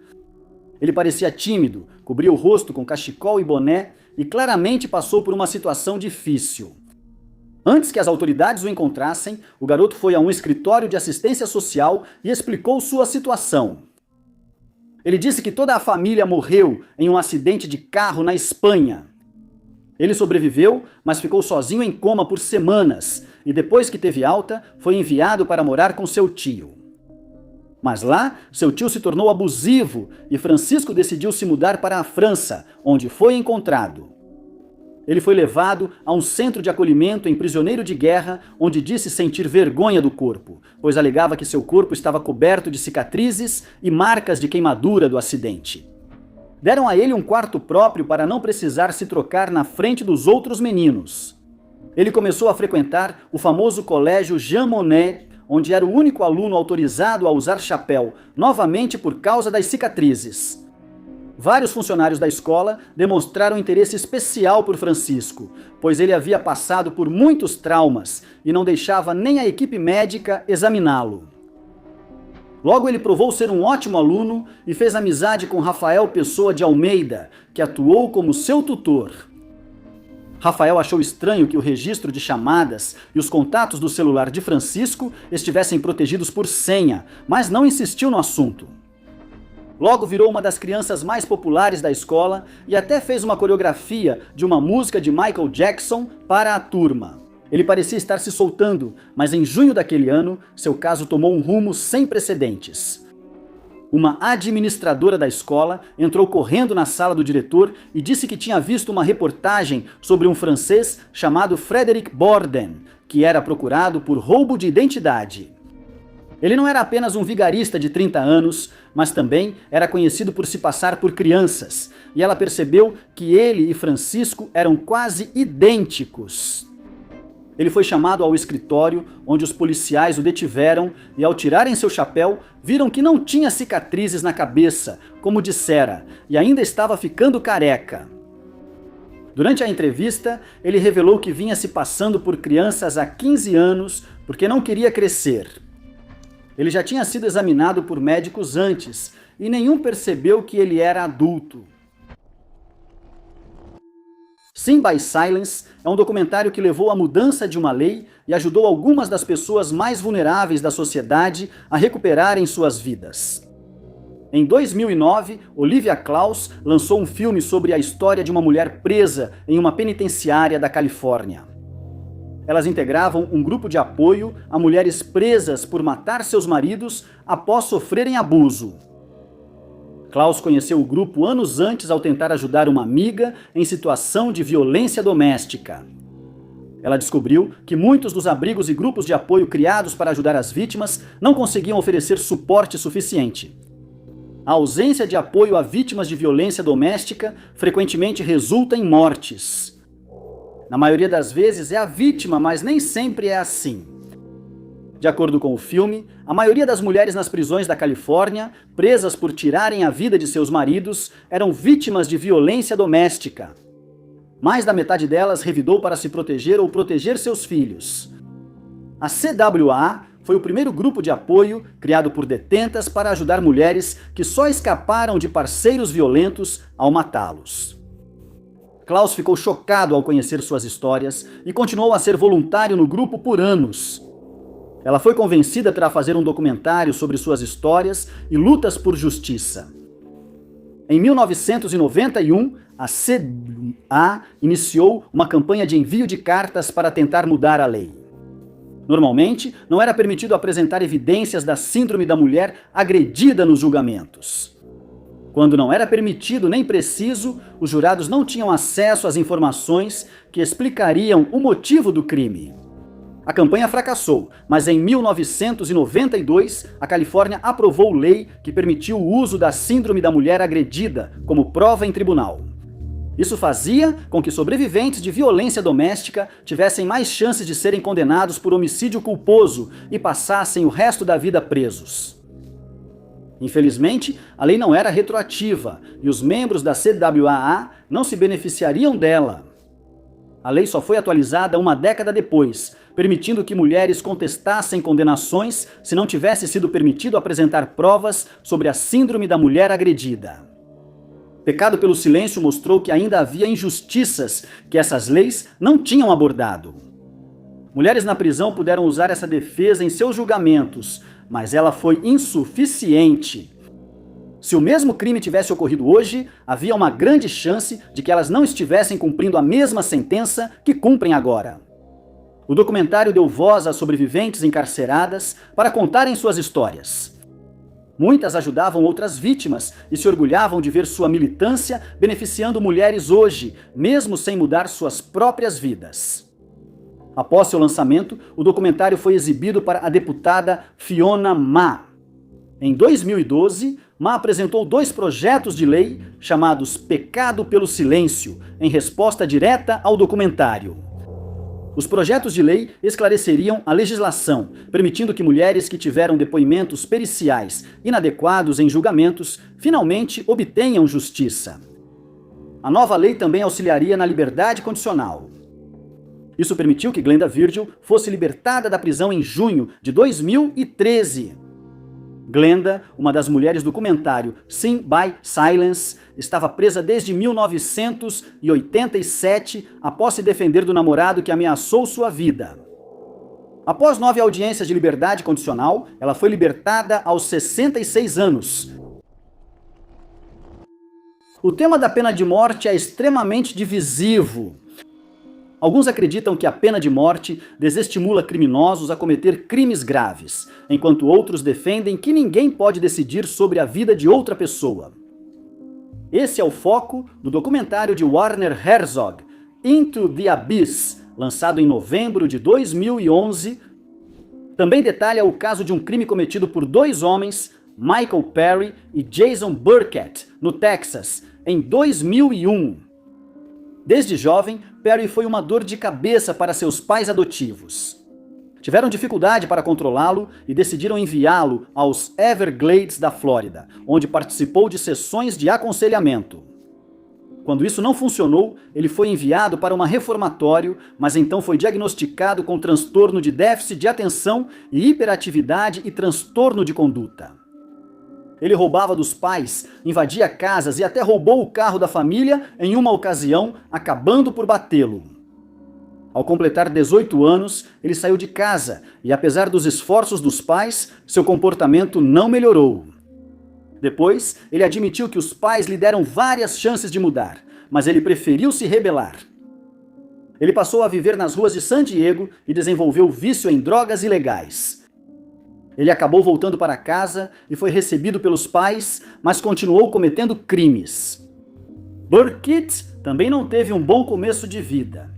Ele parecia tímido, cobria o rosto com cachecol e boné e claramente passou por uma situação difícil. Antes que as autoridades o encontrassem, o garoto foi a um escritório de assistência social e explicou sua situação. Ele disse que toda a família morreu em um acidente de carro na Espanha. Ele sobreviveu, mas ficou sozinho em coma por semanas e depois que teve alta, foi enviado para morar com seu tio. Mas lá, seu tio se tornou abusivo e Francisco decidiu se mudar para a França, onde foi encontrado. Ele foi levado a um centro de acolhimento em prisioneiro de guerra, onde disse sentir vergonha do corpo, pois alegava que seu corpo estava coberto de cicatrizes e marcas de queimadura do acidente. Deram a ele um quarto próprio para não precisar se trocar na frente dos outros meninos. Ele começou a frequentar o famoso colégio Jean Monnet, onde era o único aluno autorizado a usar chapéu, novamente por causa das cicatrizes. Vários funcionários da escola demonstraram interesse especial por Francisco, pois ele havia passado por muitos traumas e não deixava nem a equipe médica examiná-lo. Logo ele provou ser um ótimo aluno e fez amizade com Rafael Pessoa de Almeida, que atuou como seu tutor. Rafael achou estranho que o registro de chamadas e os contatos do celular de Francisco estivessem protegidos por senha, mas não insistiu no assunto. Logo virou uma das crianças mais populares da escola e até fez uma coreografia de uma música de Michael Jackson para a turma. Ele parecia estar se soltando, mas em junho daquele ano, seu caso tomou um rumo sem precedentes. Uma administradora da escola entrou correndo na sala do diretor e disse que tinha visto uma reportagem sobre um francês chamado Frederick Borden, que era procurado por roubo de identidade. Ele não era apenas um vigarista de 30 anos, mas também era conhecido por se passar por crianças, e ela percebeu que ele e Francisco eram quase idênticos. Ele foi chamado ao escritório, onde os policiais o detiveram e, ao tirarem seu chapéu, viram que não tinha cicatrizes na cabeça, como dissera, e ainda estava ficando careca. Durante a entrevista, ele revelou que vinha se passando por crianças há 15 anos porque não queria crescer. Ele já tinha sido examinado por médicos antes e nenhum percebeu que ele era adulto. Sim by Silence é um documentário que levou à mudança de uma lei e ajudou algumas das pessoas mais vulneráveis da sociedade a recuperarem suas vidas. Em 2009, Olivia Klaus lançou um filme sobre a história de uma mulher presa em uma penitenciária da Califórnia. Elas integravam um grupo de apoio a mulheres presas por matar seus maridos após sofrerem abuso. Klaus conheceu o grupo anos antes ao tentar ajudar uma amiga em situação de violência doméstica. Ela descobriu que muitos dos abrigos e grupos de apoio criados para ajudar as vítimas não conseguiam oferecer suporte suficiente. A ausência de apoio a vítimas de violência doméstica frequentemente resulta em mortes. Na maioria das vezes é a vítima, mas nem sempre é assim. De acordo com o filme, a maioria das mulheres nas prisões da Califórnia, presas por tirarem a vida de seus maridos, eram vítimas de violência doméstica. Mais da metade delas revidou para se proteger ou proteger seus filhos. A CWA foi o primeiro grupo de apoio criado por detentas para ajudar mulheres que só escaparam de parceiros violentos ao matá-los. Klaus ficou chocado ao conhecer suas histórias e continuou a ser voluntário no grupo por anos. Ela foi convencida para fazer um documentário sobre suas histórias e lutas por justiça. Em 1991, a CWA iniciou uma campanha de envio de cartas para tentar mudar a lei. Normalmente, não era permitido apresentar evidências da síndrome da mulher agredida nos julgamentos. Quando não era permitido nem preciso, os jurados não tinham acesso às informações que explicariam o motivo do crime. A campanha fracassou, mas em 1992, a Califórnia aprovou lei que permitiu o uso da síndrome da mulher agredida como prova em tribunal. Isso fazia com que sobreviventes de violência doméstica tivessem mais chances de serem condenados por homicídio culposo e passassem o resto da vida presos. Infelizmente, a lei não era retroativa e os membros da CWA não se beneficiariam dela. A lei só foi atualizada uma década depois, permitindo que mulheres contestassem condenações se não tivesse sido permitido apresentar provas sobre a síndrome da mulher agredida. Pecado pelo silêncio mostrou que ainda havia injustiças que essas leis não tinham abordado. Mulheres na prisão puderam usar essa defesa em seus julgamentos, mas ela foi insuficiente. Se o mesmo crime tivesse ocorrido hoje, havia uma grande chance de que elas não estivessem cumprindo a mesma sentença que cumprem agora. O documentário deu voz às sobreviventes encarceradas para contarem suas histórias. Muitas ajudavam outras vítimas e se orgulhavam de ver sua militância beneficiando mulheres hoje, mesmo sem mudar suas próprias vidas. Após seu lançamento, o documentário foi exibido para a deputada Fiona Ma. Em 2012, Ma apresentou 2 projetos de lei chamados Pecado pelo Silêncio, em resposta direta ao documentário. Os projetos de lei esclareceriam a legislação, permitindo que mulheres que tiveram depoimentos periciais inadequados em julgamentos finalmente obtenham justiça. A nova lei também auxiliaria na liberdade condicional. Isso permitiu que Glenda Virgil fosse libertada da prisão em junho de 2013. Glenda, uma das mulheres do documentário Sin by Silence, estava presa desde 1987 após se defender do namorado que ameaçou sua vida. Após 9 audiências de liberdade condicional, ela foi libertada aos 66 anos. O tema da pena de morte é extremamente divisivo. Alguns acreditam que a pena de morte desestimula criminosos a cometer crimes graves, enquanto outros defendem que ninguém pode decidir sobre a vida de outra pessoa. Esse é o foco do documentário de Werner Herzog, Into the Abyss, lançado em novembro de 2011. Também detalha o caso de um crime cometido por 2 homens, Michael Perry e Jason Burkett, no Texas, em 2001. Desde jovem, Perry foi uma dor de cabeça para seus pais adotivos. Tiveram dificuldade para controlá-lo e decidiram enviá-lo aos Everglades da Flórida, onde participou de sessões de aconselhamento. Quando isso não funcionou, ele foi enviado para um reformatório, mas então foi diagnosticado com transtorno de déficit de atenção e hiperatividade e transtorno de conduta. Ele roubava dos pais, invadia casas e até roubou o carro da família em uma ocasião, acabando por batê-lo. Ao completar 18 anos, ele saiu de casa e, apesar dos esforços dos pais, seu comportamento não melhorou. Depois, ele admitiu que os pais lhe deram várias chances de mudar, mas ele preferiu se rebelar. Ele passou a viver nas ruas de San Diego e desenvolveu vício em drogas ilegais. Ele acabou voltando para casa e foi recebido pelos pais, mas continuou cometendo crimes. Burkett também não teve um bom começo de vida.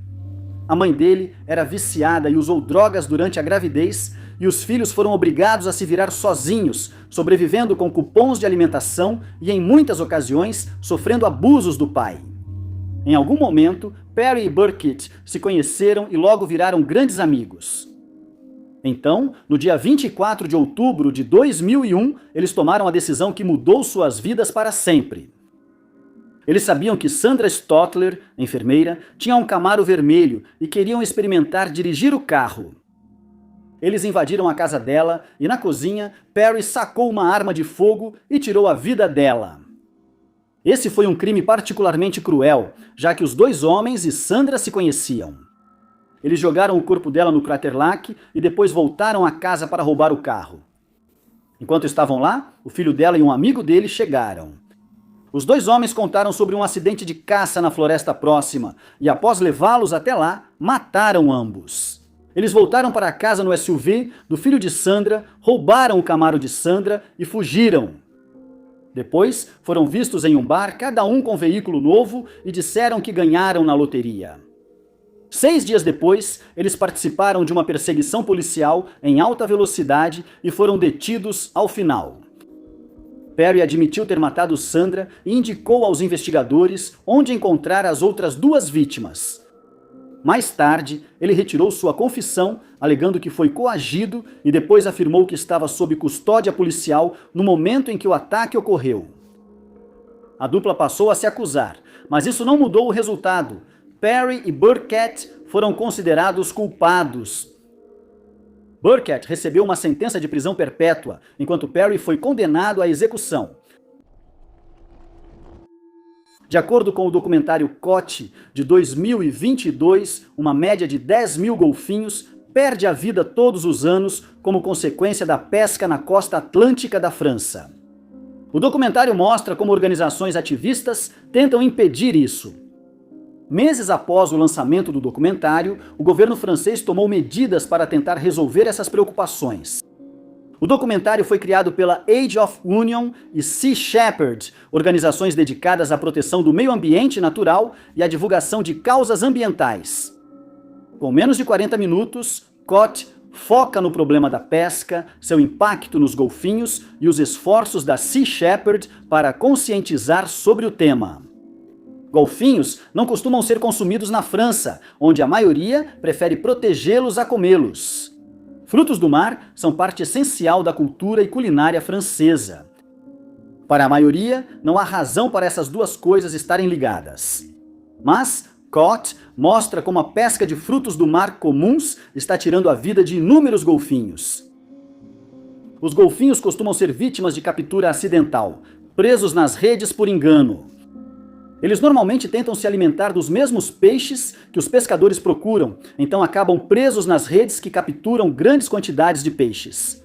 A mãe dele era viciada e usou drogas durante a gravidez, e os filhos foram obrigados a se virar sozinhos, sobrevivendo com cupons de alimentação e, em muitas ocasiões, sofrendo abusos do pai. Em algum momento, Perry e Burkett se conheceram e logo viraram grandes amigos. Então, no dia 24 de outubro de 2001, eles tomaram a decisão que mudou suas vidas para sempre. Eles sabiam que Sandra Stotler, enfermeira, tinha um Camaro vermelho e queriam experimentar dirigir o carro. Eles invadiram a casa dela e, na cozinha, Perry sacou uma arma de fogo e tirou a vida dela. Esse foi um crime particularmente cruel, já que os dois homens e Sandra se conheciam. Eles jogaram o corpo dela no crater Lake e depois voltaram à casa para roubar o carro. Enquanto estavam lá, o filho dela e um amigo dele chegaram. Os dois homens contaram sobre um acidente de caça na floresta próxima e, após levá-los até lá, mataram ambos. Eles voltaram para a casa no SUV do filho de Sandra, roubaram o Camaro de Sandra e fugiram. Depois, foram vistos em um bar, cada um com veículo novo, e disseram que ganharam na loteria. 6 dias depois, eles participaram de uma perseguição policial em alta velocidade e foram detidos ao final. Perry admitiu ter matado Sandra e indicou aos investigadores onde encontrar as outras 2 vítimas. Mais tarde, ele retirou sua confissão, alegando que foi coagido e depois afirmou que estava sob custódia policial no momento em que o ataque ocorreu. A dupla passou a se acusar, mas isso não mudou o resultado. Perry e Burkett foram considerados culpados. Burkett recebeu uma sentença de prisão perpétua, enquanto Perry foi condenado à execução. De acordo com o documentário Caught, de 2022, uma média de 10 mil golfinhos perde a vida todos os anos como consequência da pesca na costa atlântica da França. O documentário mostra como organizações ativistas tentam impedir isso. Meses após o lançamento do documentário, o governo francês tomou medidas para tentar resolver essas preocupações. O documentário foi criado pela Age of Union e Sea Shepherd, organizações dedicadas à proteção do meio ambiente natural e à divulgação de causas ambientais. Com menos de 40 minutos, Caught foca no problema da pesca, seu impacto nos golfinhos e os esforços da Sea Shepherd para conscientizar sobre o tema. Golfinhos não costumam ser consumidos na França, onde a maioria prefere protegê-los a comê-los. Frutos do mar são parte essencial da cultura e culinária francesa. Para a maioria, não há razão para essas duas coisas estarem ligadas. Mas Caught mostra como a pesca de frutos do mar comuns está tirando a vida de inúmeros golfinhos. Os golfinhos costumam ser vítimas de captura acidental, presos nas redes por engano. Eles normalmente tentam se alimentar dos mesmos peixes que os pescadores procuram, então acabam presos nas redes que capturam grandes quantidades de peixes.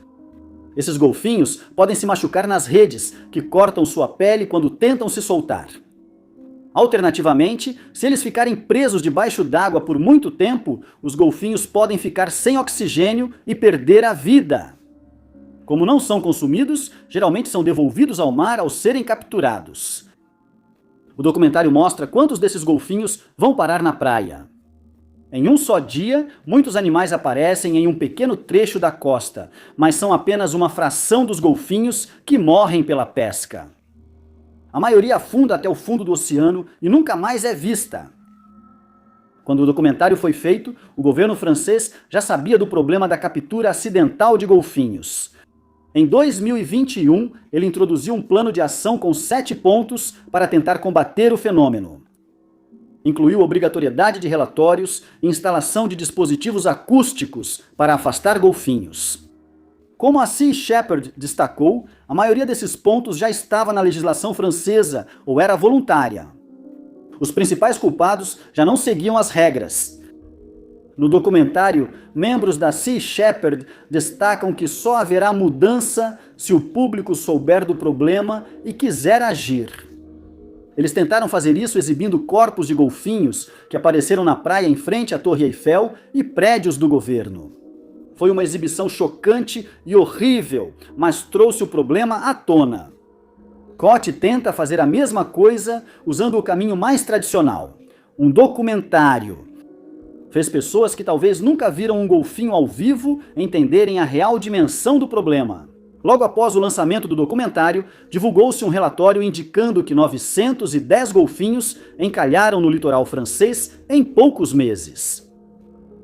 Esses golfinhos podem se machucar nas redes, que cortam sua pele quando tentam se soltar. Alternativamente, se eles ficarem presos debaixo d'água por muito tempo, os golfinhos podem ficar sem oxigênio e perder a vida. Como não são consumidos, geralmente são devolvidos ao mar ao serem capturados. O documentário mostra quantos desses golfinhos vão parar na praia. Em um só dia, muitos animais aparecem em um pequeno trecho da costa, mas são apenas uma fração dos golfinhos que morrem pela pesca. A maioria afunda até o fundo do oceano e nunca mais é vista. Quando o documentário foi feito, o governo francês já sabia do problema da captura acidental de golfinhos. Em 2021, ele introduziu um plano de ação com 7 pontos para tentar combater o fenômeno. Incluiu obrigatoriedade de relatórios e instalação de dispositivos acústicos para afastar golfinhos. Como a Sea Shepherd destacou, a maioria desses pontos já estava na legislação francesa ou era voluntária. Os principais culpados já não seguiam as regras. No documentário, membros da Sea Shepherd destacam que só haverá mudança se o público souber do problema e quiser agir. Eles tentaram fazer isso exibindo corpos de golfinhos que apareceram na praia em frente à Torre Eiffel e prédios do governo. Foi uma exibição chocante e horrível, mas trouxe o problema à tona. Caught tenta fazer a mesma coisa usando o caminho mais tradicional, um documentário. Fez pessoas que talvez nunca viram um golfinho ao vivo entenderem a real dimensão do problema. Logo após o lançamento do documentário, divulgou-se um relatório indicando que 910 golfinhos encalharam no litoral francês em poucos meses.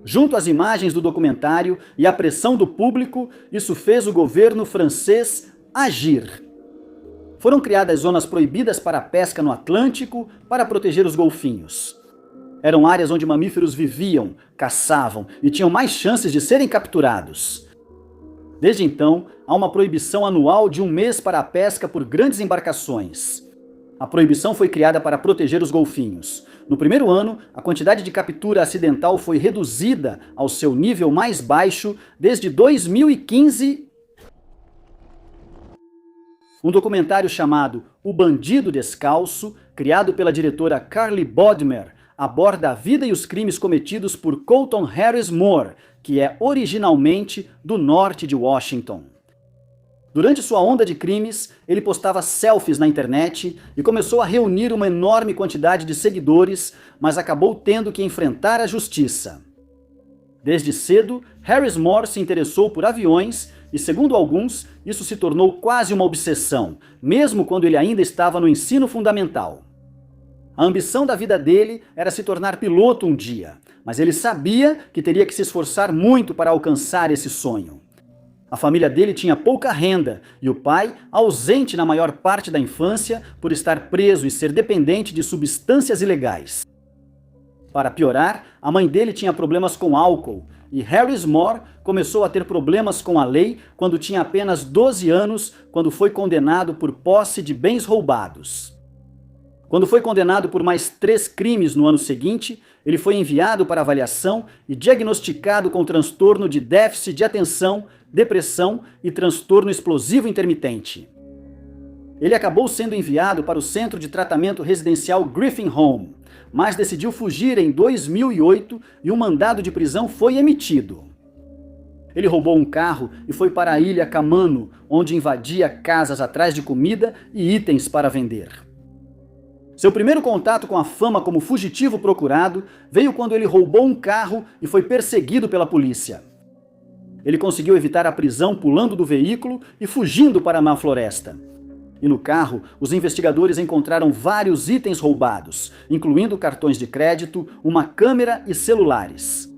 Junto às imagens do documentário e à pressão do público, isso fez o governo francês agir. Foram criadas zonas proibidas para a pesca no Atlântico para proteger os golfinhos. Eram áreas onde mamíferos viviam, caçavam e tinham mais chances de serem capturados. Desde então, há uma proibição anual de 1 mês para a pesca por grandes embarcações. A proibição foi criada para proteger os golfinhos. No primeiro ano, a quantidade de captura acidental foi reduzida ao seu nível mais baixo desde 2015. Um documentário chamado O Bandido Descalço, criado pela diretora Carly Bodmer, aborda a vida e os crimes cometidos por Colton Harris Moore, que é originalmente do norte de Washington. Durante sua onda de crimes, ele postava selfies na internet e começou a reunir uma enorme quantidade de seguidores, mas acabou tendo que enfrentar a justiça. Desde cedo, Harris Moore se interessou por aviões e, segundo alguns, isso se tornou quase uma obsessão, mesmo quando ele ainda estava no ensino fundamental. A ambição da vida dele era se tornar piloto um dia, mas ele sabia que teria que se esforçar muito para alcançar esse sonho. A família dele tinha pouca renda e o pai, ausente na maior parte da infância por estar preso e ser dependente de substâncias ilegais. Para piorar, a mãe dele tinha problemas com álcool e Harris Moore começou a ter problemas com a lei quando tinha apenas 12 anos, quando foi condenado por posse de bens roubados. Quando foi condenado por mais 3 crimes no ano seguinte, ele foi enviado para avaliação e diagnosticado com transtorno de déficit de atenção, depressão e transtorno explosivo intermitente. Ele acabou sendo enviado para o centro de tratamento residencial Griffin Home, mas decidiu fugir em 2008 e um mandado de prisão foi emitido. Ele roubou um carro e foi para a ilha Camano, onde invadia casas atrás de comida e itens para vender. Seu primeiro contato com a fama como fugitivo procurado veio quando ele roubou um carro e foi perseguido pela polícia. Ele conseguiu evitar a prisão pulando do veículo e fugindo para uma floresta. E no carro, os investigadores encontraram vários itens roubados, incluindo cartões de crédito, uma câmera e celulares.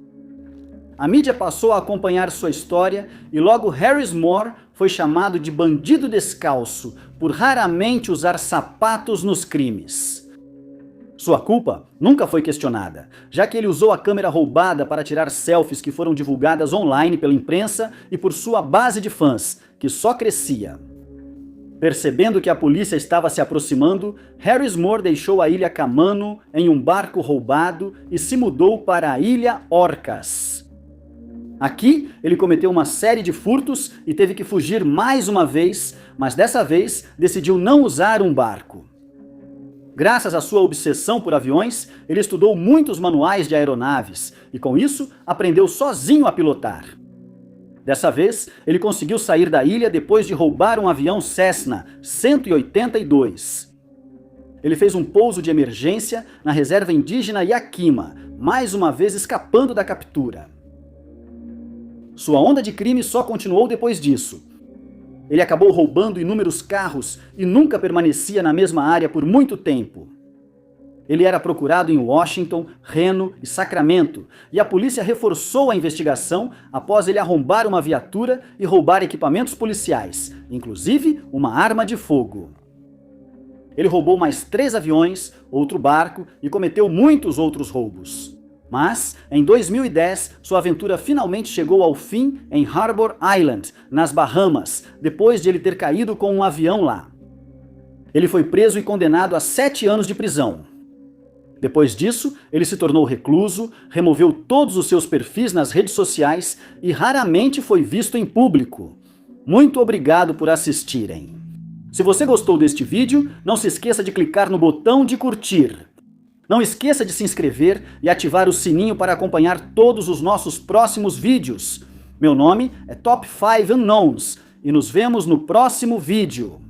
A mídia passou a acompanhar sua história e logo Harris Moore foi chamado de bandido descalço por raramente usar sapatos nos crimes. Sua culpa nunca foi questionada, já que ele usou a câmera roubada para tirar selfies que foram divulgadas online pela imprensa e por sua base de fãs, que só crescia. Percebendo que a polícia estava se aproximando, Harris Moore deixou a ilha Camano em um barco roubado e se mudou para a ilha Orcas. Aqui, ele cometeu uma série de furtos e teve que fugir mais uma vez, mas dessa vez decidiu não usar um barco. Graças à sua obsessão por aviões, ele estudou muitos manuais de aeronaves e, com isso, aprendeu sozinho a pilotar. Dessa vez, ele conseguiu sair da ilha depois de roubar um avião Cessna 182. Ele fez um pouso de emergência na reserva indígena Yakima, mais uma vez escapando da captura. Sua onda de crime só continuou depois disso. Ele acabou roubando inúmeros carros e nunca permanecia na mesma área por muito tempo. Ele era procurado em Washington, Reno e Sacramento, e a polícia reforçou a investigação após ele arrombar uma viatura e roubar equipamentos policiais, inclusive uma arma de fogo. Ele roubou mais 3 aviões, outro barco e cometeu muitos outros roubos. Mas, em 2010, sua aventura finalmente chegou ao fim em Harbor Island, nas Bahamas, depois de ele ter caído com um avião lá. Ele foi preso e condenado a 7 anos de prisão. Depois disso, ele se tornou recluso, removeu todos os seus perfis nas redes sociais e raramente foi visto em público. Muito obrigado por assistirem. Se você gostou deste vídeo, não se esqueça de clicar no botão de curtir. Não esqueça de se inscrever e ativar o sininho para acompanhar todos os nossos próximos vídeos. Meu nome é Top 5 Unknowns e nos vemos no próximo vídeo.